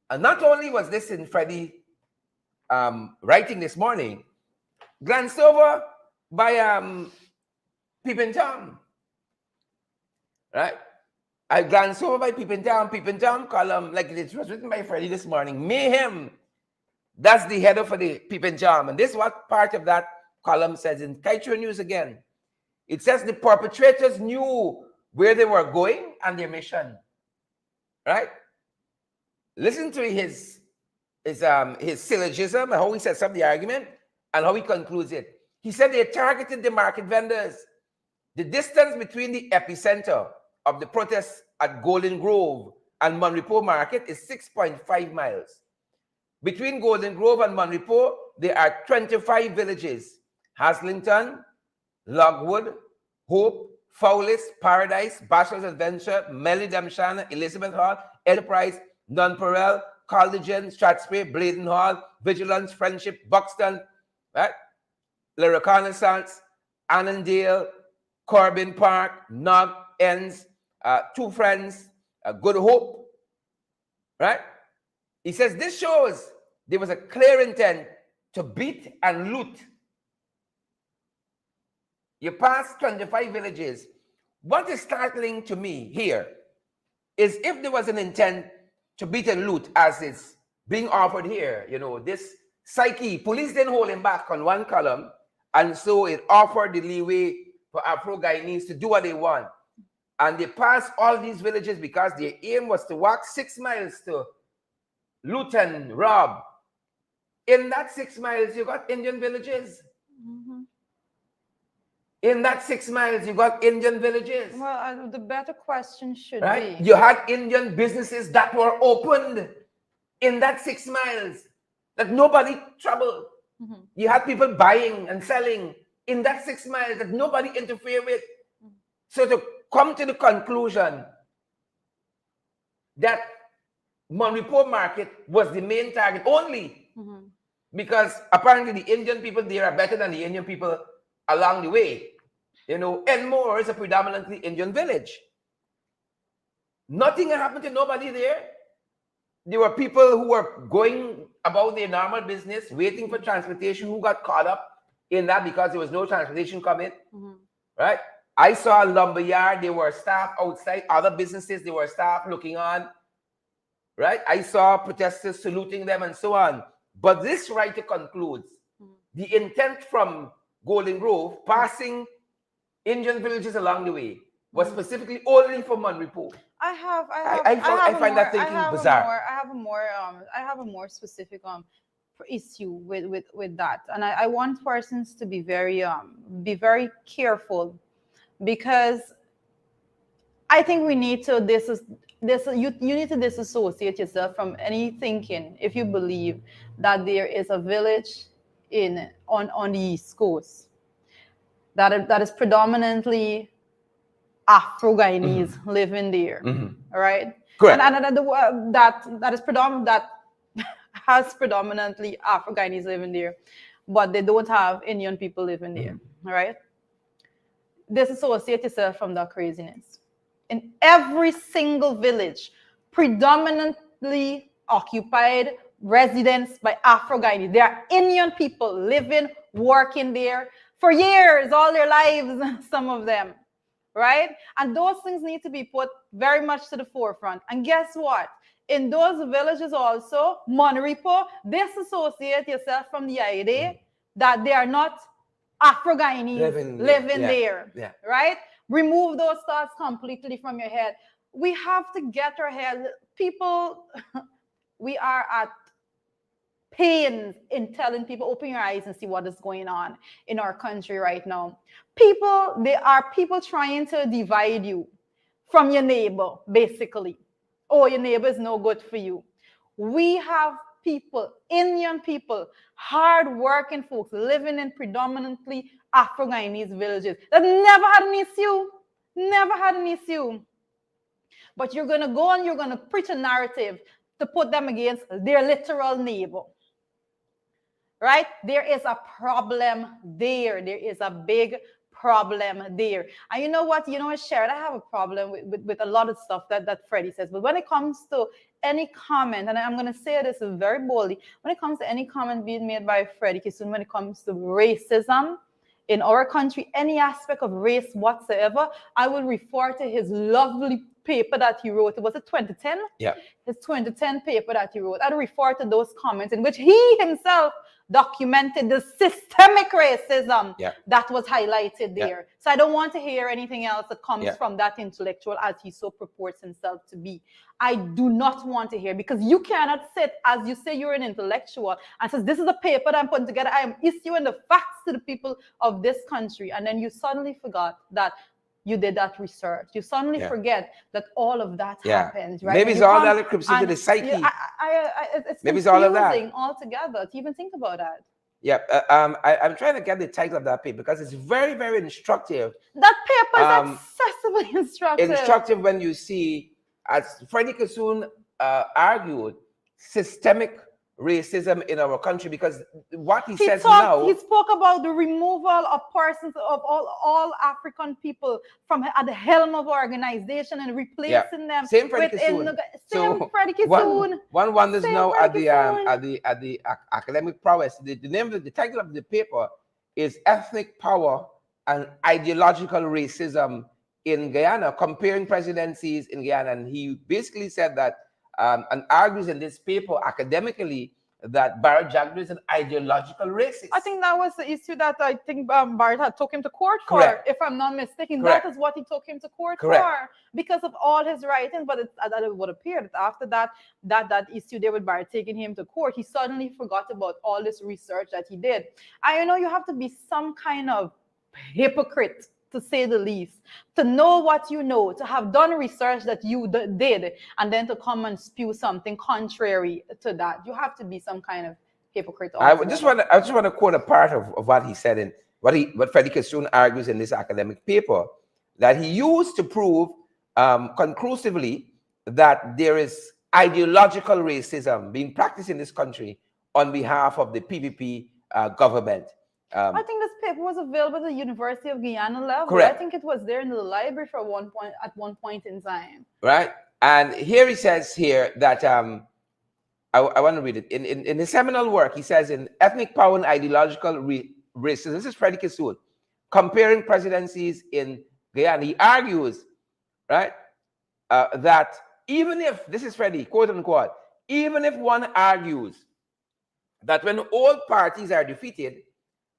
And not only was this in Freddie writing this morning, glanced over by Peeping Tom, right? I glanced over by Peeping Tom column, like it was written by Freddie this morning, mayhem. That's the header for the Peeping Tom. And this is what part of that column says in Kaitro News again. It says the perpetrators knew where they were going and their mission, right? Listen to his syllogism and how he sets up the argument and how he concludes it. He said they targeted the market vendors. The distance between the epicenter of the protests at Golden Grove and Monrepo Market is 6.5 miles. Between Golden Grove and Monrepo, there are 25 villages: Haslington, Logwood, Hope, Fowlis, Paradise, Bachelor's Adventure, Melly-Damshana, Elizabeth Hall, Enterprise, Nonpareil, Caldigan, Strathspey, Bladen Hall, Vigilance, Friendship, Buxton, right? Le Reconnaissance, Annandale, Corbin Park, Nog, Ends, Two Friends, Good Hope, right? He says this shows there was a clear intent to beat and loot. You pass 25 villages. What is startling to me here is if there was an intent to beat and loot as is being offered here, you know, this psyche, police didn't hold him back on one column, and so it offered the leeway for Afro-Guyanese to do what they want. And they passed all these villages because their aim was to walk 6 miles to loot and rob. In that 6 miles, you got Indian villages. In that 6 miles, you got Indian villages. Well, the better question should right? be. You had Indian businesses that were opened in that 6 miles that nobody troubled. You had people buying and selling in that 6 miles that nobody interfered with. So to come to the conclusion that Monrepo Market was the main target only because apparently the Indian people there are better than the Indian people along the way. You know, Enmore is a predominantly Indian village. Nothing happened to nobody there. There were people who were going about their normal business, waiting for transportation, who got caught up in that because there was no transportation coming, right? I saw a lumber yard, there were staff outside, other businesses, there were staff looking on, right? I saw protesters saluting them and so on. But this writer concludes, the intent from Golden Grove, passing Indian villages along the way, was specifically only for Manripo. I find that thinking bizarre. I have a more specific issue with that, and I want persons to be very careful, because I think we need to you need to disassociate yourself from any thinking if you believe that there is a village on the East Coast that is predominantly Afro-Guyanese living there, all right? Correct. And that has predominantly Afro-Guyanese living there, but they don't have Indian people living there, all right? Disassociate yourself from that craziness. In every single village, predominantly occupied residents by Afro-Guyanese. There are Indian people living, working there for years, all their lives, some of them, right? And those things need to be put very much to the forefront. And guess what? In those villages also, Manripo, disassociate yourself from the idea that they are not Afro-Guyanese living there, right? Remove those thoughts completely from your head. We have to get our head, people, we are at pains in telling people, open your eyes and see what is going on in our country right now. There are people trying to divide you from your neighbor, basically. Oh, your neighbor is no good for you. We have people, Indian people, hard-working folks living in predominantly Afro-Guyanese villages that never had an issue. But you're going to go and you're going to preach a narrative to put them against their literal neighbor. Right? There is a problem there. There is a big problem there. And you know what, Sharon, I have a problem with a lot of stuff that Freddie says. But when it comes to any comment, and I'm going to say this very boldly, when it comes to any comment being made by Freddie Kissoon, when it comes to racism in our country, any aspect of race whatsoever, I will refer to his lovely paper that he wrote. Was it 2010? Yeah. His 2010 paper that he wrote. I'd refer to those comments in which he himself documented the systemic racism that was highlighted there. So I don't want to hear anything else that comes from that intellectual as he so purports himself to be. I do not want to hear, because you cannot sit as you say you're an intellectual and says, this is a paper that I'm putting together. I am issuing the facts to the people of this country. And then you suddenly forgot that you did that research. You suddenly forget that all of that happens, right? Maybe it's all that creeps into the psyche. It's maybe it's all of that altogether to even think about that. Yeah, I'm trying to get the title of that paper because it's very, very instructive. That paper is excessively instructive. Instructive when you see, as Freddie Kissoon argued, systemic racism in our country, because what he says now, he spoke about the removal of persons of all African people from at the helm of organization and replacing them same Freddie Kissoon. One wonders now at the academic prowess. The name of the title of the paper is Ethnic Power and Ideological Racism in Guyana, comparing presidencies in Guyana. And he basically said that and argues in this paper academically that Barrett Jackson is an ideological racist. I think that was the issue that I think Barrett had took him to court for, if I'm not mistaken. That is what he took him to court for, because of all his writings. But it would appear that after that issue there with Barrett taking him to court, he suddenly forgot about all this research that he did. You have to be some kind of hypocrite, to say the least, to know what you know, to have done research that you did, and then to come and spew something contrary to that. You have to be some kind of hypocrite. I just want to quote a part of what he said in what Freddie Kissoon argues in this academic paper, that he used to prove conclusively that there is ideological racism being practiced in this country on behalf of the PPP government. I think this paper was available at the University of Guyana level. Correct. I think it was there in the library at one point in time. Right. And here he says here that I want to read it. In his seminal work, he says in Ethnic Power and Ideological Racism, this is Freddie Kissoon, comparing presidencies in Guyana, he argues, right, that even if, this is Freddie, quote unquote, even if one argues that when old parties are defeated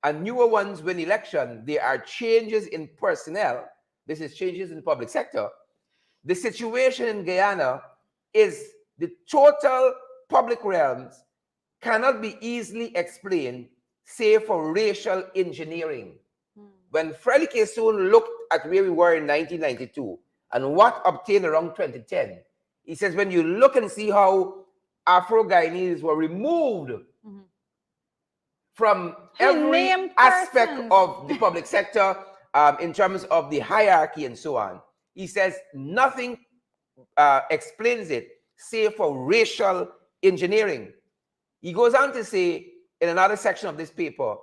and newer ones win election, there are changes in personnel, this is changes in the public sector, the situation in Guyana is the total public realms cannot be easily explained, save for racial engineering. When Freddie Kissoon looked at where we were in 1992 and what obtained around 2010, he says when you look and see how Afro-Guyanese were removed from every aspect of the public sector in terms of the hierarchy and so on, he says nothing explains it save for racial engineering. He goes on to say in another section of this paper,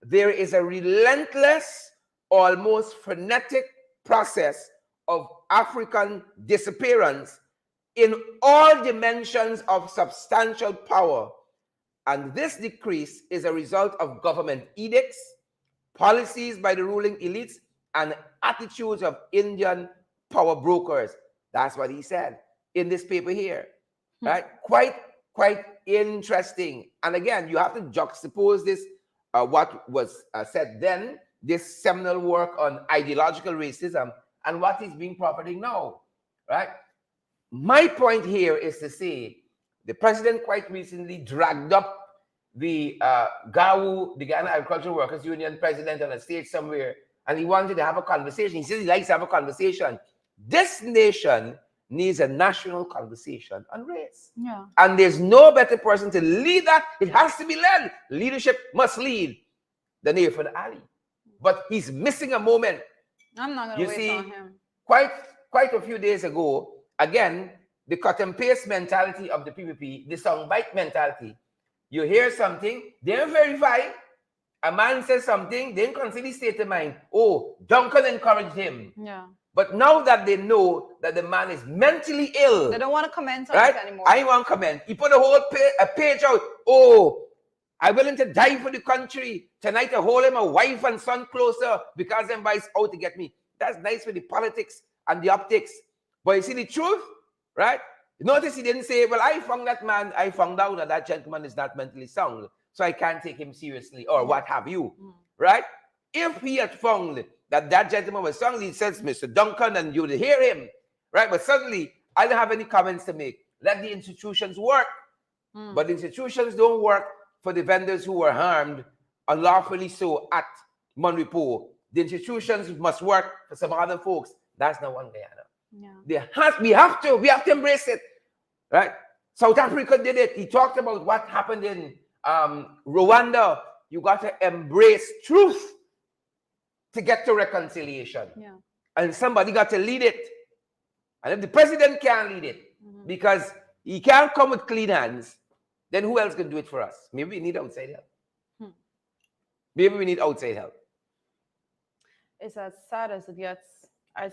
there is a relentless, almost frenetic process of African disappearance in all dimensions of substantial power. And this decrease is a result of government edicts, policies by the ruling elites, and attitudes of Indian power brokers. That's what he said in this paper here. Right? Quite interesting. And again, you have to juxtapose this, what was said then, this seminal work on ideological racism, and what is being profiting now. Right? My point here is to say the president quite recently dragged up the GAWU, the Ghana Agricultural Workers Union president, on a stage somewhere, and he wanted to have a conversation. He says he likes to have a conversation. This nation needs a national conversation on race. Yeah. And there's no better person to lead that. It has to be led. Leadership must lead than Irfan Ali. But he's missing a moment. I'm not going to wait on him. Quite a few days ago, again, the cut and paste mentality of the PPP, the soundbite mentality. You hear something, they don't verify. A man says something, they don't consider state of mind. Oh, Duncan encouraged him. Yeah. But now that they know that the man is mentally ill, they don't want to comment on right? it anymore. I want to comment. He put a whole page out. Oh, I'm willing to die for the country. Tonight I hold him a wife and son closer because everybody's out to get me. That's nice for the politics and the optics. But you see the truth, right? Notice he didn't say, well, I found that man, I found out that that gentleman is not mentally sound, so I can't take him seriously, or what have you, right? If he had found that that gentleman was sound, he says, Mr. Duncan, and you would hear him, right? But suddenly, I don't have any comments to make. Let the institutions work. But the institutions don't work for the vendors who were harmed, unlawfully so, at Monrepo. The institutions must work for some other folks. That's not one Guyana. Yeah. We have to embrace it, right? South Africa did it. He talked about what happened in Rwanda. You got to embrace truth to get to reconciliation. Yeah. And somebody got to lead it. And if the president can't lead it, because he can't come with clean hands, then who else can do it for us? Maybe we need outside help. Maybe we need outside help. It's as sad as it gets. I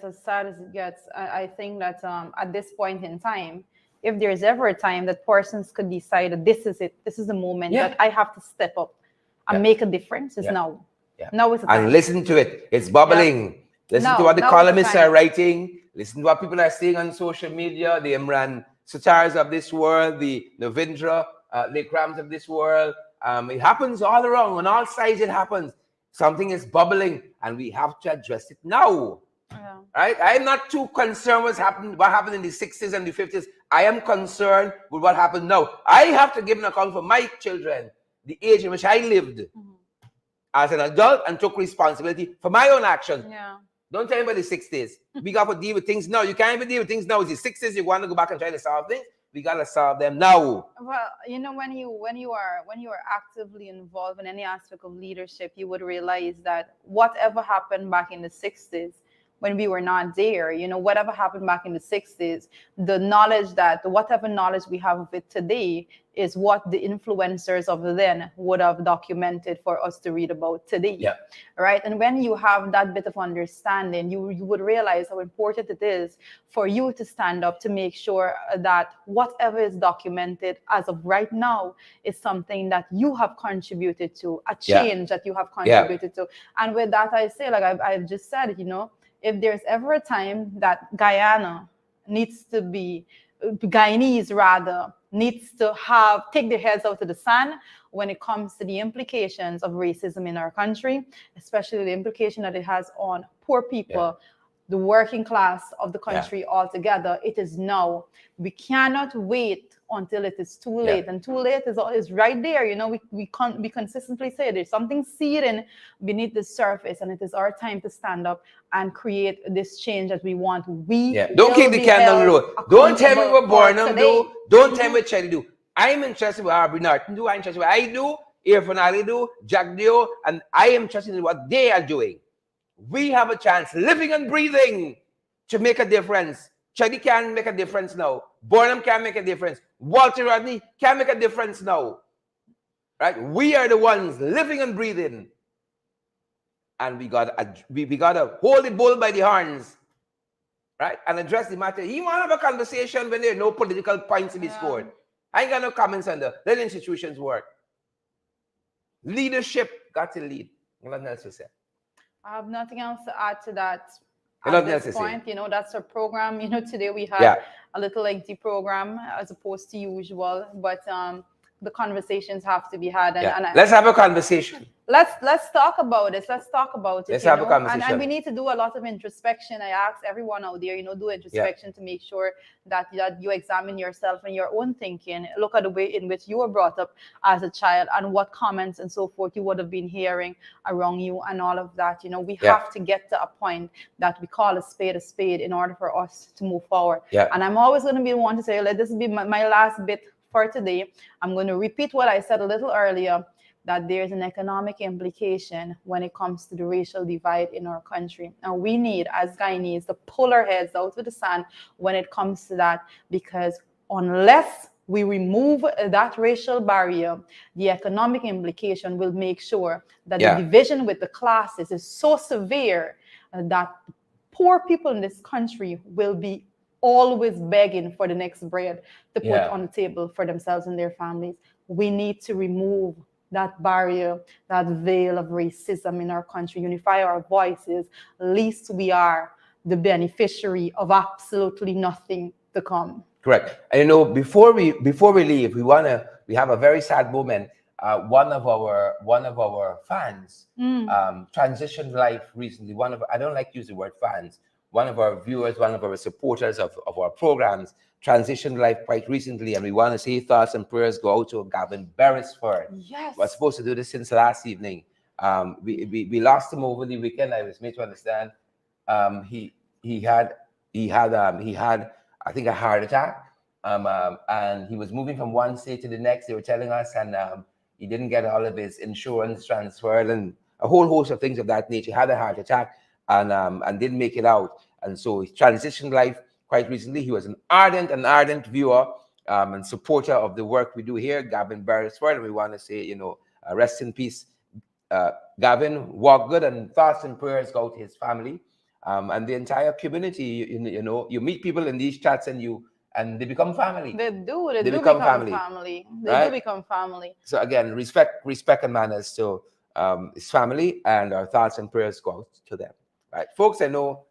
think that at this point in time, if there's ever a time that persons could decide that this is it, this is the moment that I have to step up and make a difference, is now. Yeah. Now is the time. And listen to it. It's bubbling. Listen to what the columnists are writing. Listen to what people are saying on social media. The Imran Sutars of this world, the Navindra Lekrams of this world. It happens all around. On all sides it happens. Something is bubbling and we have to address it now. Yeah. Right? I'm not too concerned what happened in the 60s and the 50s. I am concerned with what happened now. I have to give an account for my children, the age in which I lived as an adult and took responsibility for my own actions. Yeah. Don't tell me about the 60s. We got to deal with things now. You can't even deal with things now. It's the 60s. You want to go back and try to solve things. We got to solve them now. Well, you know, when you are actively involved in any aspect of leadership, you would realize that whatever happened back in the 60s, when we were not there. You know, whatever happened back in the 60s, the knowledge that whatever knowledge we have of it today is what the influencers of then would have documented for us to read about today. Yeah. Right. And when you have that bit of understanding, you would realize how important it is for you to stand up to make sure that whatever is documented as of right now is something that you have contributed to, a change that you have contributed to. And with that, I say, like I've just said, you know, if there's ever a time that Guyana needs to be, Guyanese rather, needs to take their heads out of the sand when it comes to the implications of racism in our country, especially the implication that it has on poor people, the working class of the country altogether. It is now. We cannot wait until it is too late, and too late is right there. You know, we consistently say there's something seething beneath the surface, and it is our time to stand up and create this change that we want. Don't keep the candle low. Don't tell me what Barnum do. Don't tell me what Chelly do. I'm interested what Aubrey Norton do. I'm interested what I do, Irfan Ali do, Jack Dio, and I am interested in what they are doing. We have a chance, living and breathing, to make a difference. Chelly can make a difference now. Barnum can make a difference. Walter Rodney can make a difference now. Right? We are the ones living and breathing. And we gotta hold the bull by the horns, right? And address the matter. You want to have a conversation when there are no political points to be scored. I ain't got no comments on the let institutions work. Leadership got to lead. Nothing else to say. I have nothing else to add to that. At this point, you know, that's our program. You know, today we had a little lengthy program as opposed to usual, but the conversations have to be had. And let's have a conversation. Let's talk about it. Let's talk about it. Let's have a conversation. And we need to do a lot of introspection. I ask everyone out there, you know, do introspection to make sure that you examine yourself and your own thinking. Look at the way in which you were brought up as a child and what comments and so forth you would have been hearing around you and all of that. You know, we have to get to a point that we call a spade in order for us to move forward. And I'm always going to be the one to say, let this be my last bit for today. I'm going to repeat what I said a little earlier, that there's an economic implication when it comes to the racial divide in our country. And we need, as Guyanese, to pull our heads out of the sand when it comes to that, because unless we remove that racial barrier, the economic implication will make sure that the division with the classes is so severe that poor people in this country will be always begging for the next bread to put on the table for themselves and their families. We need to remove that barrier, that veil of racism in our country, unify our voices, least we are the beneficiary of absolutely nothing to come. Correct. And you know, before we leave, we have a very sad moment. One of our fans transitioned life recently. I don't like to use the word fans. One of our viewers, one of our supporters of our programs transitioned life quite recently, and we want to say thoughts and prayers go out to Gavin Beresford. Yes. We're supposed to do this since last evening. We lost him over the weekend. I was made to understand he had I think a heart attack, and he was moving from one state to the next. They were telling us, and he didn't get all of his insurance transferred and a whole host of things of that nature. He had a heart attack and didn't make it out, and so he transitioned life quite recently. He was an ardent viewer and supporter of the work we do here, Gavin Beresford, and we want to say, you know, rest in peace, Gavin. Walk good, and thoughts and prayers go to his family and the entire community. You know, you meet people in these chats and they become family. They do become family. They do become family. So again, respect and manners to his family, and our thoughts and prayers go out to them. Right, folks, I know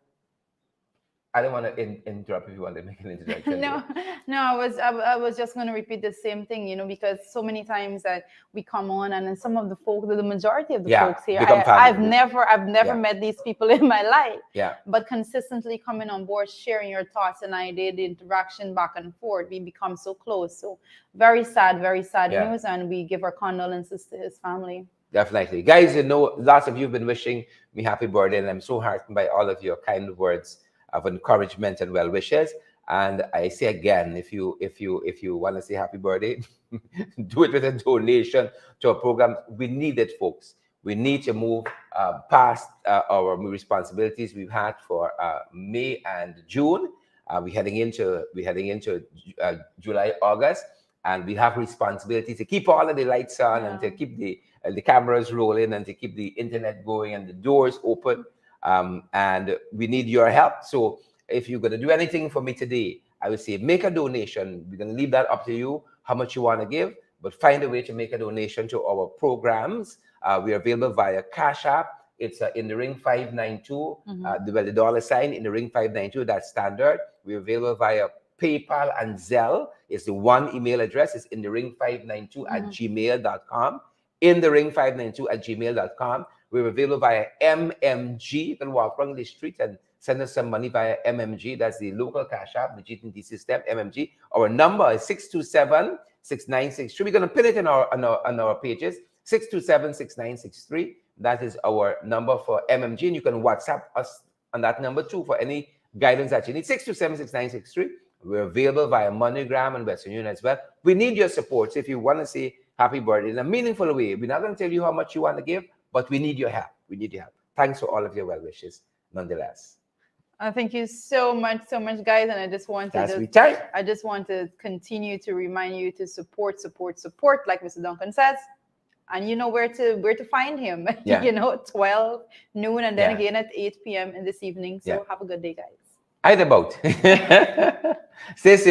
I don't want to interrupt if you want to make an introduction. No, I was just going to repeat the same thing, you know, because so many times that we come on and some of the folk, the majority of the folks here, I've never met these people in my life. Yeah. But consistently coming on board, sharing your thoughts, and the interaction back and forth, we become so close. So very sad news, and we give our condolences to his family. Definitely. Guys, you know, lots of you have been wishing me happy birthday, and I'm so heartened by all of your kind words of encouragement and well wishes. And I say again, if you want to say happy birthday, do it with a donation to a program. We need it, folks. we need to move past our responsibilities we've had for May and June. We're heading into July, August, and we have responsibility to keep all of the lights on and to keep the cameras rolling and to keep the internet going and the doors open. And we need your help. So if you're going to do anything for me today, I would say make a donation. We're going to leave that up to you, how much you want to give, but find a way to make a donation to our programs. We are available via Cash App. It's in the ring 592, the dollar sign in the ring 592, that's standard. We're available via PayPal and Zelle. It's the one email address. It's in the ring 592 at gmail.com. In the ring 592 at gmail.com. We're available via MMG. You can walk around the street and send us some money via MMG. That's the local cash app, the GTD system, MMG. Our number is 627-6963. We're going to pin it on our pages, 627-6963. That is our number for MMG. And you can WhatsApp us on that number too for any guidance that you need, 627-6963. We're available via MoneyGram and Western Union as well. We need your support. So if you want to say happy birthday in a meaningful way, we're not going to tell you how much you want to give, but we need your help. We need your help. Thanks for all of your well wishes, nonetheless. Thank you so much, guys. And I just want to continue to remind you to support, like Mr. Duncan says. And you know where to find him. 12 noon and then again at 8 p.m. in this evening. So have a good day, guys. Either boat. Stay safe.